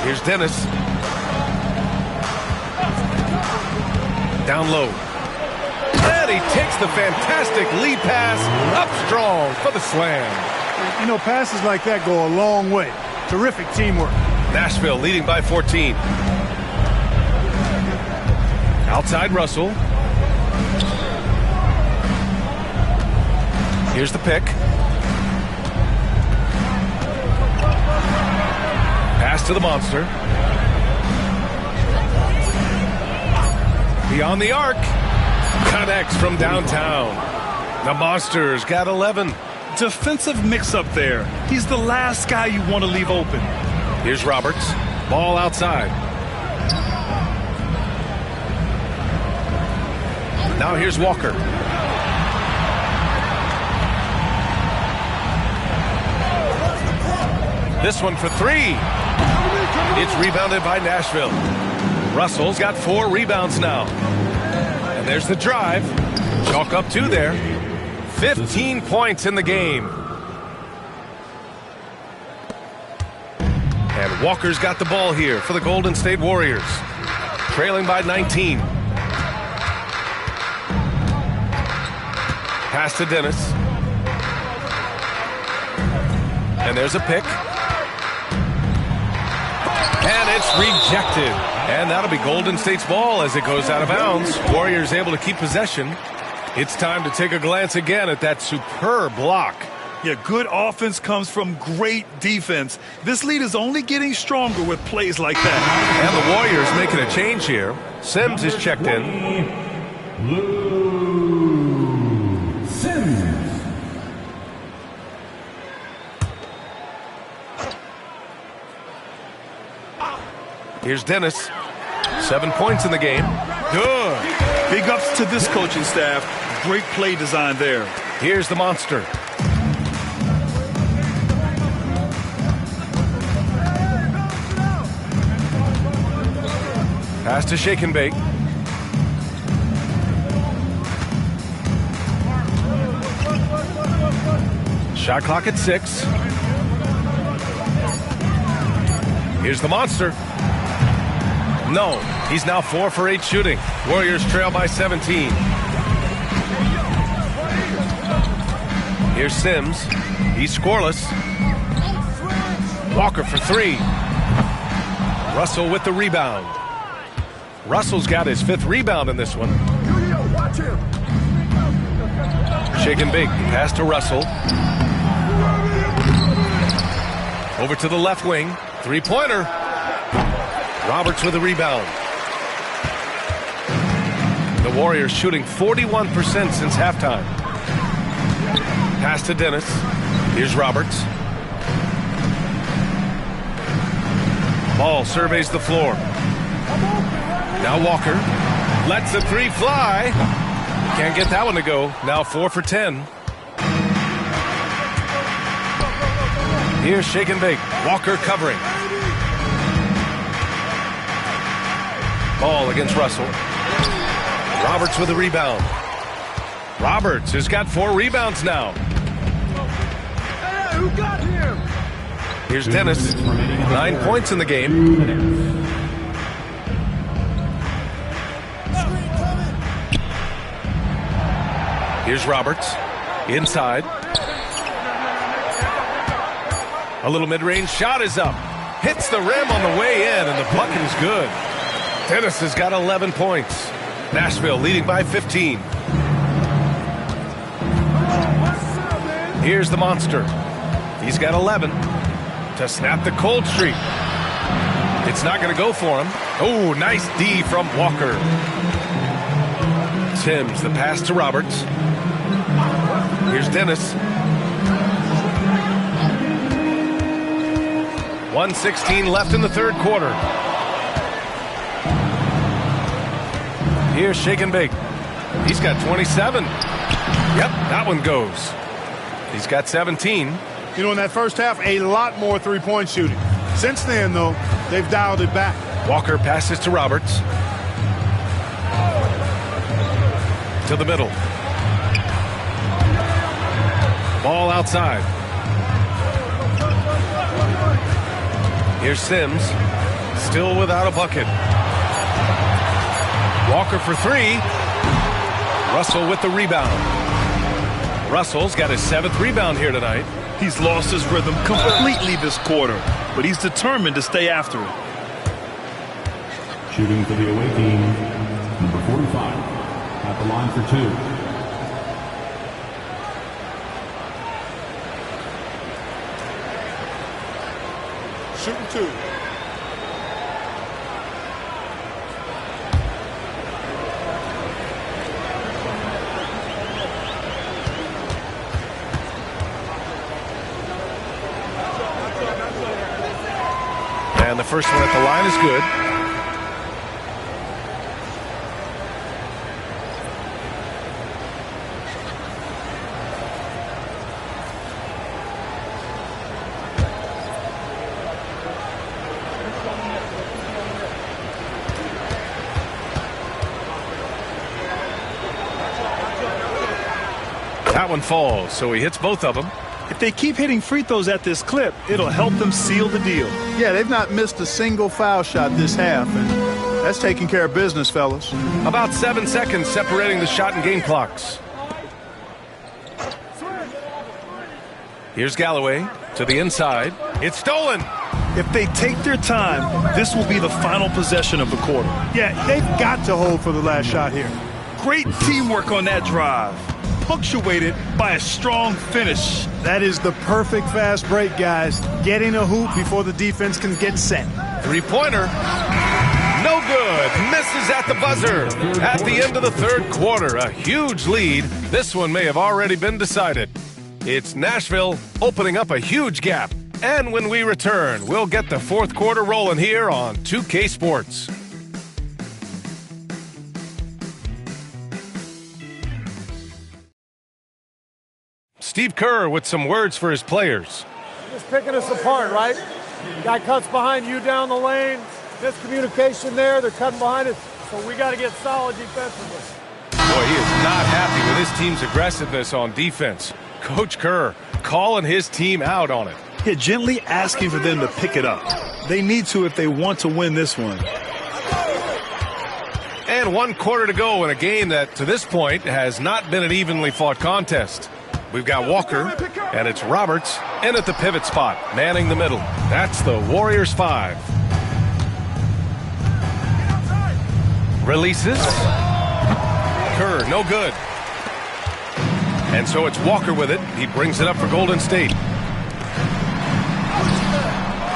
Here's Dennis. Down low. And he takes the fantastic lead pass up strong for the slam. You know, passes like that go a long way. Terrific teamwork. Nashville leading by 14. Outside Russell. Here's the pick. Pass to the monster. Beyond the arc. Connects from downtown. The monster's got 11. Defensive mix-up there. He's the last guy you want to leave open. Here's Roberts. Ball outside. Now here's Walker. This one for 3. It's rebounded by Nashville. Russell's got 4 rebounds now. And there's the drive. Chalk up 2 there. 15 points in the game. And Walker's got the ball here for the Golden State Warriors. Trailing by 19. Pass to Dennis. And there's a pick. And it's rejected. And that'll be Golden State's ball as it goes out of bounds. Warriors able to keep possession. It's time to take a glance again at that superb block. Yeah, good offense comes from great defense. This lead is only getting stronger with plays like that. And the Warriors making a change here. Sims is checked in. Lou Sims. Here's Dennis. 7 points in the game. Good. Big ups to this coaching staff. Great play design there. Here's the monster. Pass to Shake and Bake. Shot clock at 6. Here's the monster. No, he's now 4 for 8 shooting. Warriors trail by 17. Here's Sims. He's scoreless. Walker for 3. Russell with the rebound. Russell's got his 5th rebound in this one. Shaking big. Pass to Russell. Over to the left wing. 3-pointer. Roberts with the rebound. The Warriors shooting 41% since halftime. Pass to Dennis. Here's Roberts. Ball surveys the floor. Now Walker lets the 3 fly. Can't get that one to go. Now 4 for 10. Here's shaking big. Walker covering. Ball against Russell. Roberts with a rebound. Roberts has got 4 rebounds now. Hey, who got him? Here's Dennis. 9 points in the game. Here's Roberts. Inside. A little mid-range shot is up. Hits the rim on the way in, and the bucket is good. Dennis has got 11 points. Nashville leading by 15. Here's the monster. He's got 11 to snap the cold streak. It's not going to go for him. Oh, nice D from Walker. Sims, the pass to Roberts. Here's Dennis. 1:16 left in the 3rd quarter. Here's shaking big. He's got 27. Yep, that one goes. He's got 17. You know, in that first half, a lot more three-point shooting. Since then, though, they've dialed it back. Walker passes to Roberts. To the middle. Ball outside. Here's Sims. Still without a bucket. Walker for 3. Russell with the rebound. Russell's got his 7th rebound here tonight. He's lost his rhythm completely this quarter, but he's determined to stay after it. Shooting for the away team, number 45, at the line for 2. Shooting 2. And the first one at the line is good. That one falls, so he hits both of them. If they keep hitting free throws at this clip, it'll help them seal the deal. Yeah, they've not missed a single foul shot this half, and that's taking care of business, fellas. About 7 seconds separating the shot and game clocks. Here's Galloway to the inside. It's stolen. If they take their time, this will be the final possession of the quarter. Yeah, they've got to hold for the last shot here. Great teamwork on that drive, punctuated by a strong finish. That is the perfect fast break, guys. Getting a hoop before the defense can get set. 3-pointer. No good. Misses at the buzzer. At the end of the 3rd quarter, a huge lead. This one may have already been decided. It's Nashville opening up a huge gap. And when we return, we'll get the 4th quarter rolling here on 2K Sports. Steve Kerr with some words for his players. Just picking us apart, right? Guy cuts behind you down the lane. Miscommunication there. They're cutting behind us. So we got to get solid defensively. Boy, he is not happy with his team's aggressiveness on defense. Coach Kerr calling his team out on it. Yeah, gently asking for them to pick it up. They need to if they want to win this one. And 1 quarter to go in a game that, to this point, has not been an evenly fought contest. We've got Walker, and it's Roberts in at the pivot spot, manning the middle. That's the Warriors 5. Releases. Kerr, no good. And so it's Walker with it. He brings it up for Golden State.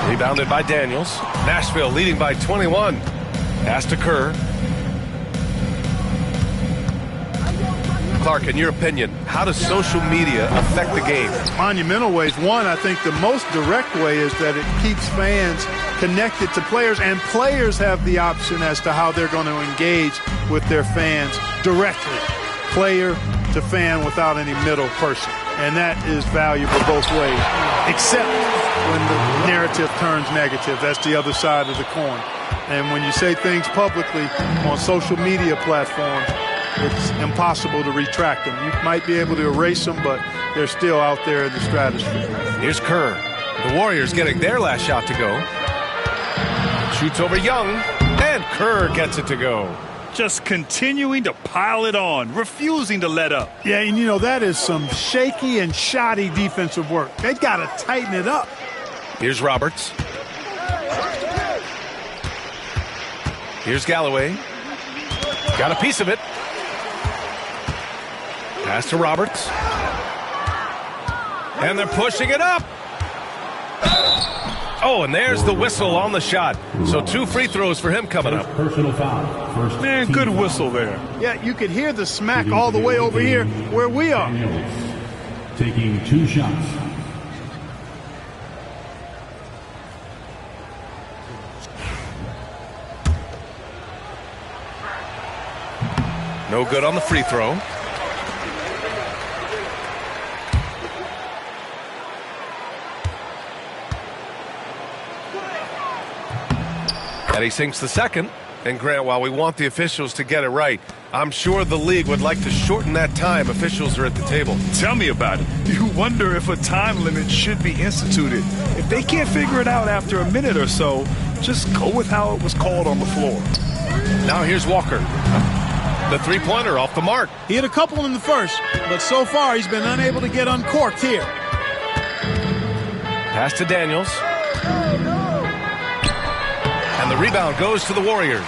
Rebounded by Daniels. Nashville leading by 21. Pass to Kerr. Clark, in your opinion, how does social media affect the game? Monumental ways. One, I think the most direct way is that it keeps fans connected to players, and players have the option as to how they're going to engage with their fans directly, player to fan, without any middle person. And that is valuable both ways, except when the narrative turns negative. That's the other side of the coin. And when you say things publicly on social media platforms, it's impossible to retract them. You might be able to erase them, but they're still out there in the stratosphere. Here's Kerr. The Warriors getting their last shot to go. Shoots over Young, and Kerr gets it to go. Just continuing to pile it on, refusing to let up. Yeah, and you know, that is some shaky and shoddy defensive work. They got to tighten it up. Here's Roberts. Here's Galloway. Got a piece of it. Pass to Roberts. And they're pushing it up. Oh, and there's the whistle on the shot. So 2 free throws for him coming up. Personal foul. First Man, good whistle there. Yeah, you could hear the smack all the way over here where we are. Taking 2 shots. No good on the free throw. And he sinks the second. And Grant, while we want the officials to get it right, I'm sure the league would like to shorten that time officials are at the table. Tell me about it. You wonder if a time limit should be instituted. If they can't figure it out after a minute or so, just go with how it was called on the floor. Now here's Walker. The three-pointer off the mark. He hit a couple in the first, but so far he's been unable to get uncorked here. Pass to Daniels. And the rebound goes to the Warriors.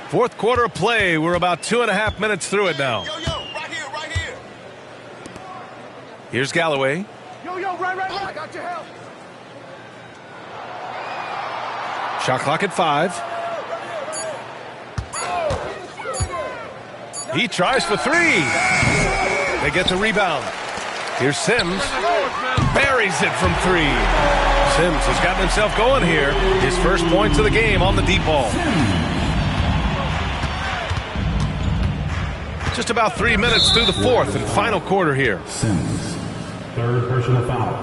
Fourth quarter of play. We're about 2.5 minutes through it now. Right here. Here's Galloway. Right. I got your help. Shot clock at 5. He tries for 3. They get the rebound. Here's Sims. Buries it from 3. Sims has gotten himself going here. His first points of the game on the deep ball. Just about 3 minutes through the fourth and final quarter here. Sims. Third personal foul.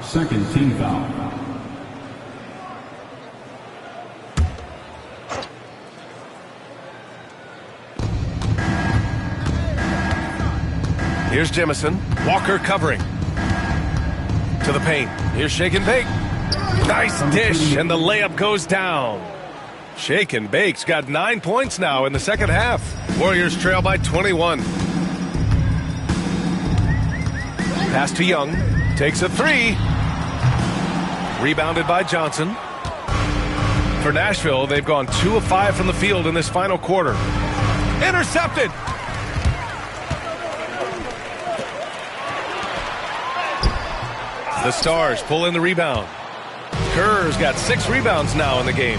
Second team foul. Here's Jemison. Walker covering. To the paint. Here's Shake and Bake. Nice dish, and the layup goes down. Shake and Bake's got 9 points now in the second half. Warriors trail by 21. Pass to Young. Takes a 3. Rebounded by Johnson. For Nashville, they've gone 2 of 5 from the field in this final quarter. Intercepted. The Stars pull in the rebound. Kerr's got 6 rebounds now in the game.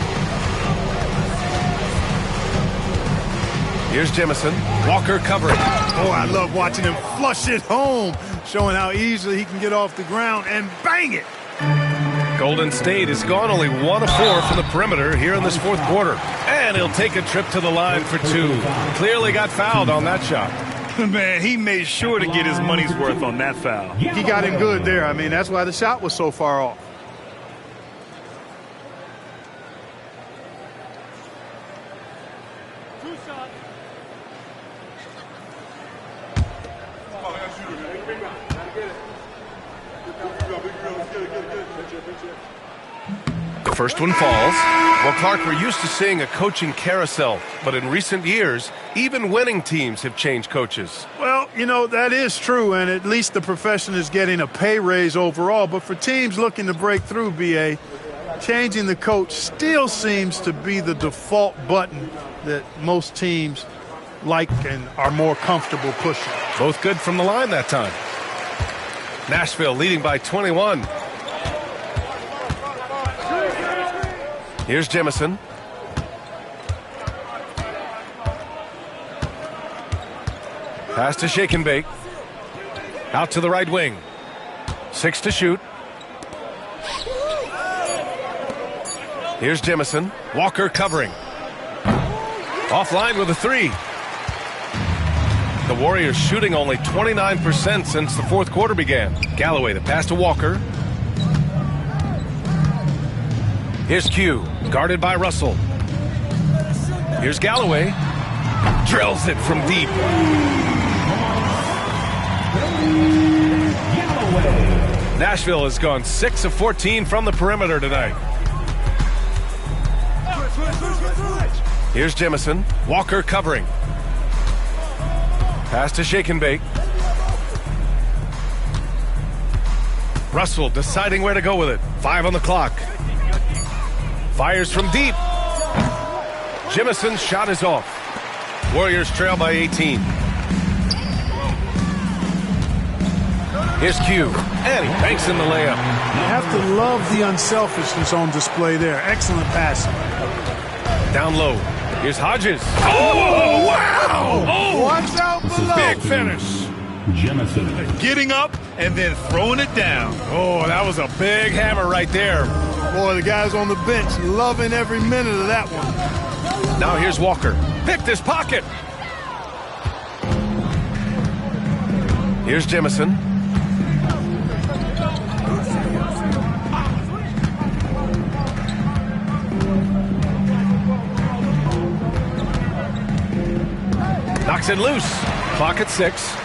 Here's Jemison. Walker covering. Oh, I love watching him flush it home, showing how easily he can get off the ground and bang it. Golden State has gone only 1 of 4 from the perimeter here in this fourth quarter. And he'll take a trip to the line for 2. Clearly got fouled on that shot. Man, he made sure to get his money's worth on that foul. He got him good there. I mean, that's why the shot was so far off. The first one falls. Well, Clark, we're used to seeing a coaching carousel, but in recent years, even winning teams have changed coaches. Well, you know, that is true, and at least the profession is getting a pay raise overall. But for teams looking to break through, B.A., changing the coach still seems to be the default button that most teams like and are more comfortable pushing. Both good from the line that time. Nashville leading by 21. Here's Jemison. Pass to Shake and Bake. Out to the right wing. 6 to shoot. Here's Jemison. Walker covering. Offline with a 3. The Warriors shooting only 29% since the fourth quarter began. Galloway, the pass to Walker. Here's Q, guarded by Russell. Here's Galloway. Drills it from deep. Nashville has gone 6 of 14 from the perimeter tonight. Here's Jemison. Walker covering. Pass to Shake and Bake. Russell deciding where to go with it. 5 on the clock. Fires from deep. Jemison's shot is off. Warriors trail by 18. Here's Q, and he banks in the layup. You have to love the unselfishness on display there. Excellent passing. Down low. Here's Hodges. Oh, wow! Oh, watch out below. Big finish. Jemison. Getting up and then throwing it down. Oh, that was a big hammer right there. Boy, the guys on the bench loving every minute of that one. Now here's Walker. Picked his pocket. Here's Jemison. Knocks it loose. Clock at 6.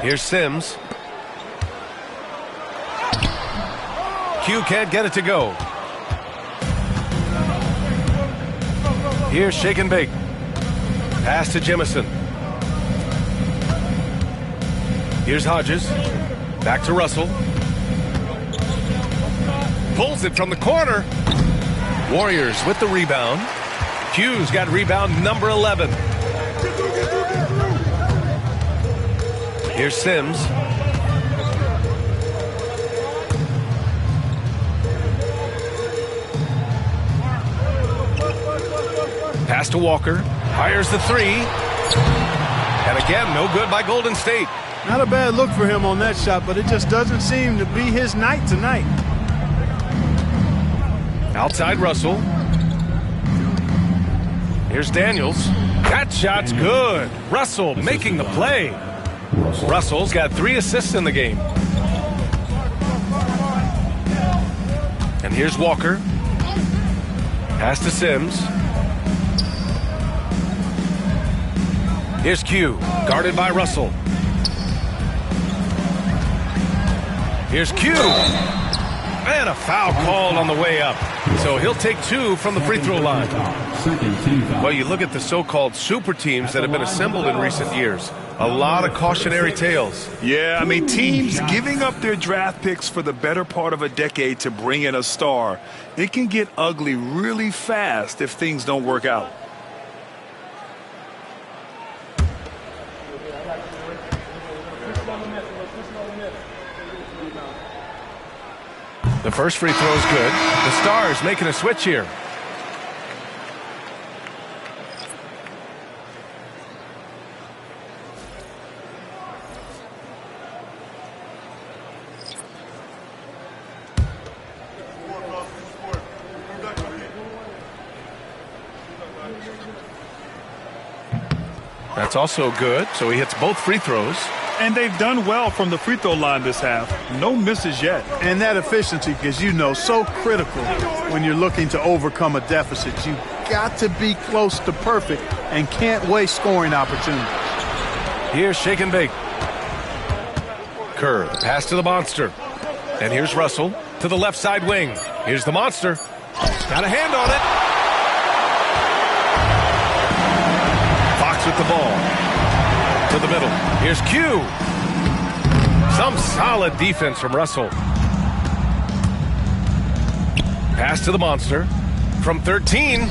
Here's Sims. Q can't get it to go. Here's Shake and Bake. Pass to Jemison. Here's Hodges. Back to Russell. Pulls it from the corner. Warriors with the rebound. Q's got rebound number 11. Here's Sims. Pass to Walker. Fires the 3. And again, no good by Golden State. Not a bad look for him on that shot, but it just doesn't seem to be his night tonight. Outside Russell. Here's Daniels. That shot's good. Russell making the play. Russell's got 3 assists in the game. And here's Walker. Pass to Sims. Here's Q, guarded by Russell. Here's Q. And a foul called on the way up. So he'll take 2 from the free throw line. Well, you look at the so-called super teams that have been assembled in recent years. A lot of cautionary tales. Yeah, I mean, teams giving up their draft picks for the better part of a decade to bring in a star. It can get ugly really fast if things don't work out. The first free throw is good. The Stars making a switch here. That's also good, so he hits both free throws. And they've done well from the free throw line this half. No misses yet. And that efficiency, because you know, so critical when you're looking to overcome a deficit. You got to be close to perfect and can't waste scoring opportunities. Here's Shake and Bake. Kerr, the pass to the monster. And here's Russell to the left side wing. Here's the monster. Got a hand on it. Fox with the ball. To the middle. Here's Q. Some solid defense from Russell. Pass to the monster from 13.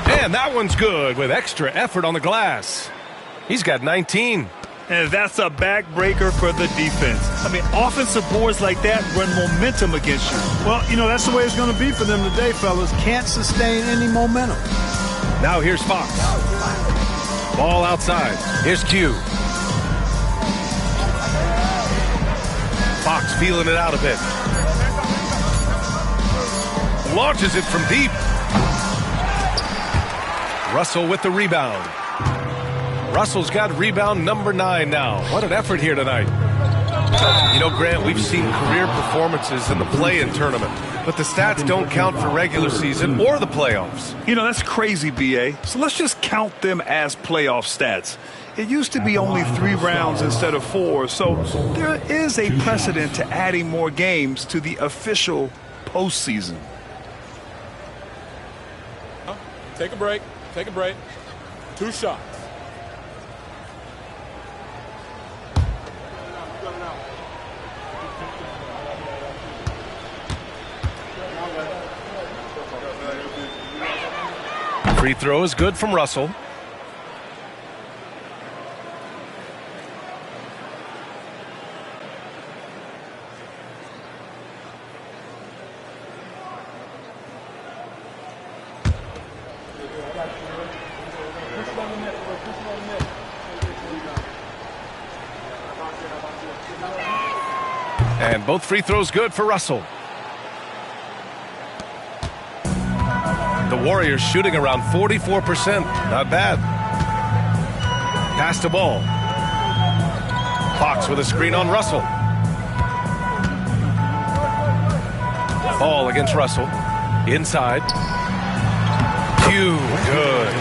And that one's good with extra effort on the glass. He's got 19. And that's a backbreaker for the defense. I mean, offensive boards like that run momentum against you. Well, you know, that's the way it's going to be for them today, fellas. Can't sustain any momentum. Now here's Fox. Ball outside. Here's Q. Fox feeling it out a bit. Launches it from deep. Russell with the rebound. Russell's got rebound number 9 now. What an effort here tonight. You know, Grant, we've seen career performances in the play-in tournament, but the stats don't count for regular season or the playoffs. You know, that's crazy, B.A. So let's just count them as playoff stats. It used to be only 3 rounds instead of 4, so there is a precedent to adding more games to the official postseason. Take a break. Take a break. 2 shots. Free throw is good from Russell. And both free throws good for Russell. The Warriors shooting around 44%. Not bad. Pass the ball. Fox with a screen on Russell. Ball against Russell. Inside. Q, good.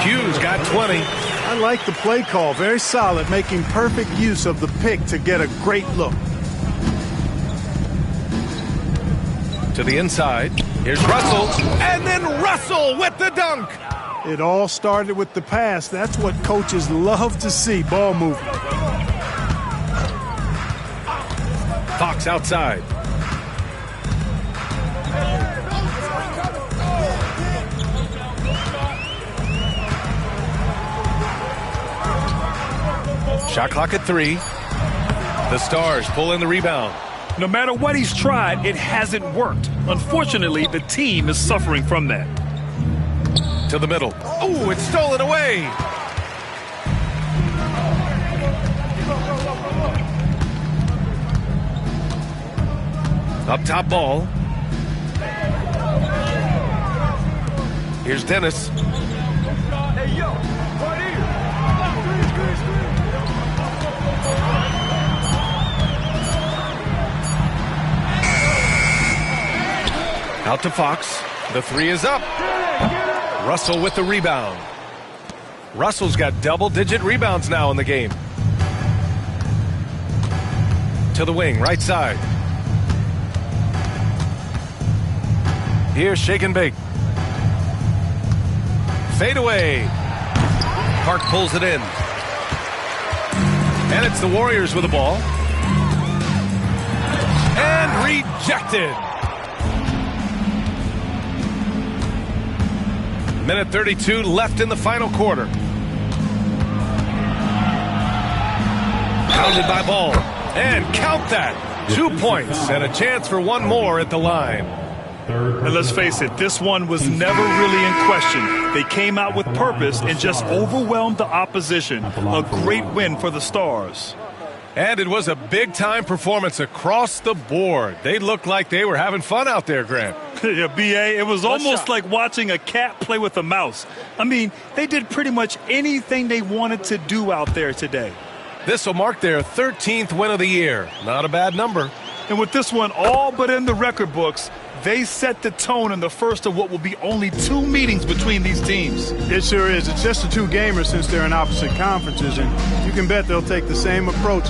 Q's got 20. I like the play call. Very solid, making perfect use of the pick to get a great look. To the inside. Here's Russell. And then Russell with the dunk. It all started with the pass. That's what coaches love to see, ball movement. Fox outside. Shot clock at 3. The Stars pull in the rebound. No matter what he's tried, it hasn't worked. Unfortunately, the team is suffering from that. To the middle. Oh, it's stolen away. Up top ball. Here's Dennis. Hey, yo, right here. Out to Fox. The 3 is up. Russell with the rebound. Russell's got double-digit rebounds now in the game. To the wing, right side. Here's shake and bake. Fade away. Park pulls it in. And it's the Warriors with the ball. And rejected. Minute 32 left in the final quarter. Pounded by Ball. And count that. 2 points and a chance for one more at the line. And let's face it, this one was never really in question. They came out with purpose and just overwhelmed the opposition. A great win for the Stars. And it was a big-time performance across the board. They looked like they were having fun out there, Grant. Yeah, B.A., it was almost like watching a cat play with a mouse. I mean, they did pretty much anything they wanted to do out there today. This will mark their 13th win of the year. Not a bad number. And with this one all but in the record books, They set the tone in the first of what will be only 2 meetings between these teams. It sure is. It's just the 2 gamers since they're in opposite conferences, and you can bet they'll take the same approach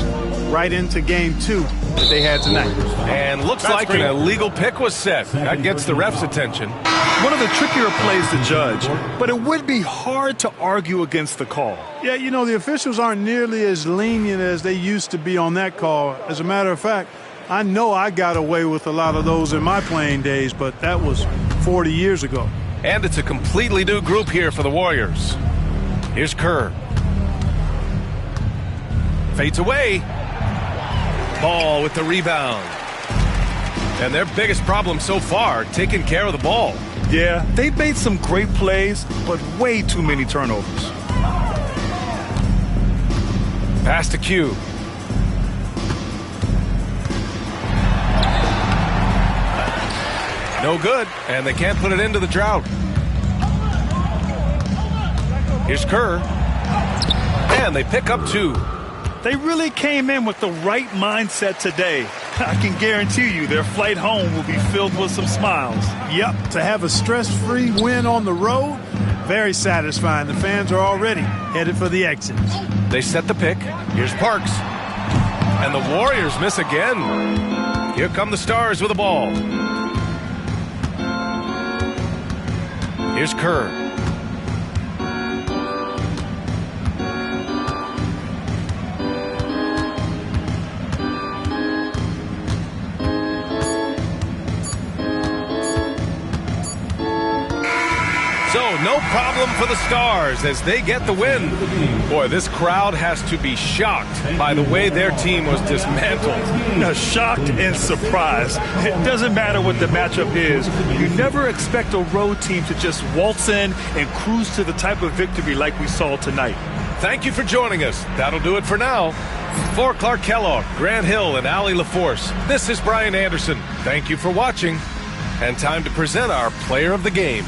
right into game 2 that they had tonight. And looks like an illegal pick was set. That gets the ref's attention. One of the trickier plays to judge, but it would be hard to argue against the call. Yeah, you know, the officials aren't nearly as lenient as they used to be on that call. As a matter of fact, I know I got away with a lot of those in my playing days, but that was 40 years ago. And it's a completely new group here for the Warriors. Here's Kerr. Fades away. Ball with the rebound. And their biggest problem so far, taking care of the ball. Yeah, they've made some great plays, but way too many turnovers. Pass to Q. No good, and they can't put it into the drought. Here's Kerr. And they pick up 2. They really came in with the right mindset today. I can guarantee you their flight home will be filled with some smiles. Yep, to have a stress-free win on the road, very satisfying. The fans are already headed for the exits. They set the pick. Here's Parks. And the Warriors miss again. Here come the Stars with the ball. Here's Kerr. So, no problem for the Stars as they get the win. Boy, this crowd has to be shocked by the way their team was dismantled. Shocked and surprised. It doesn't matter what the matchup is. You never expect a road team to just waltz in and cruise to the type of victory like we saw tonight. Thank you for joining us. That'll do it for now. For Clark Kellogg, Grant Hill, and Allie LaForce, this is Brian Anderson. Thank you for watching. And time to present our player of the game.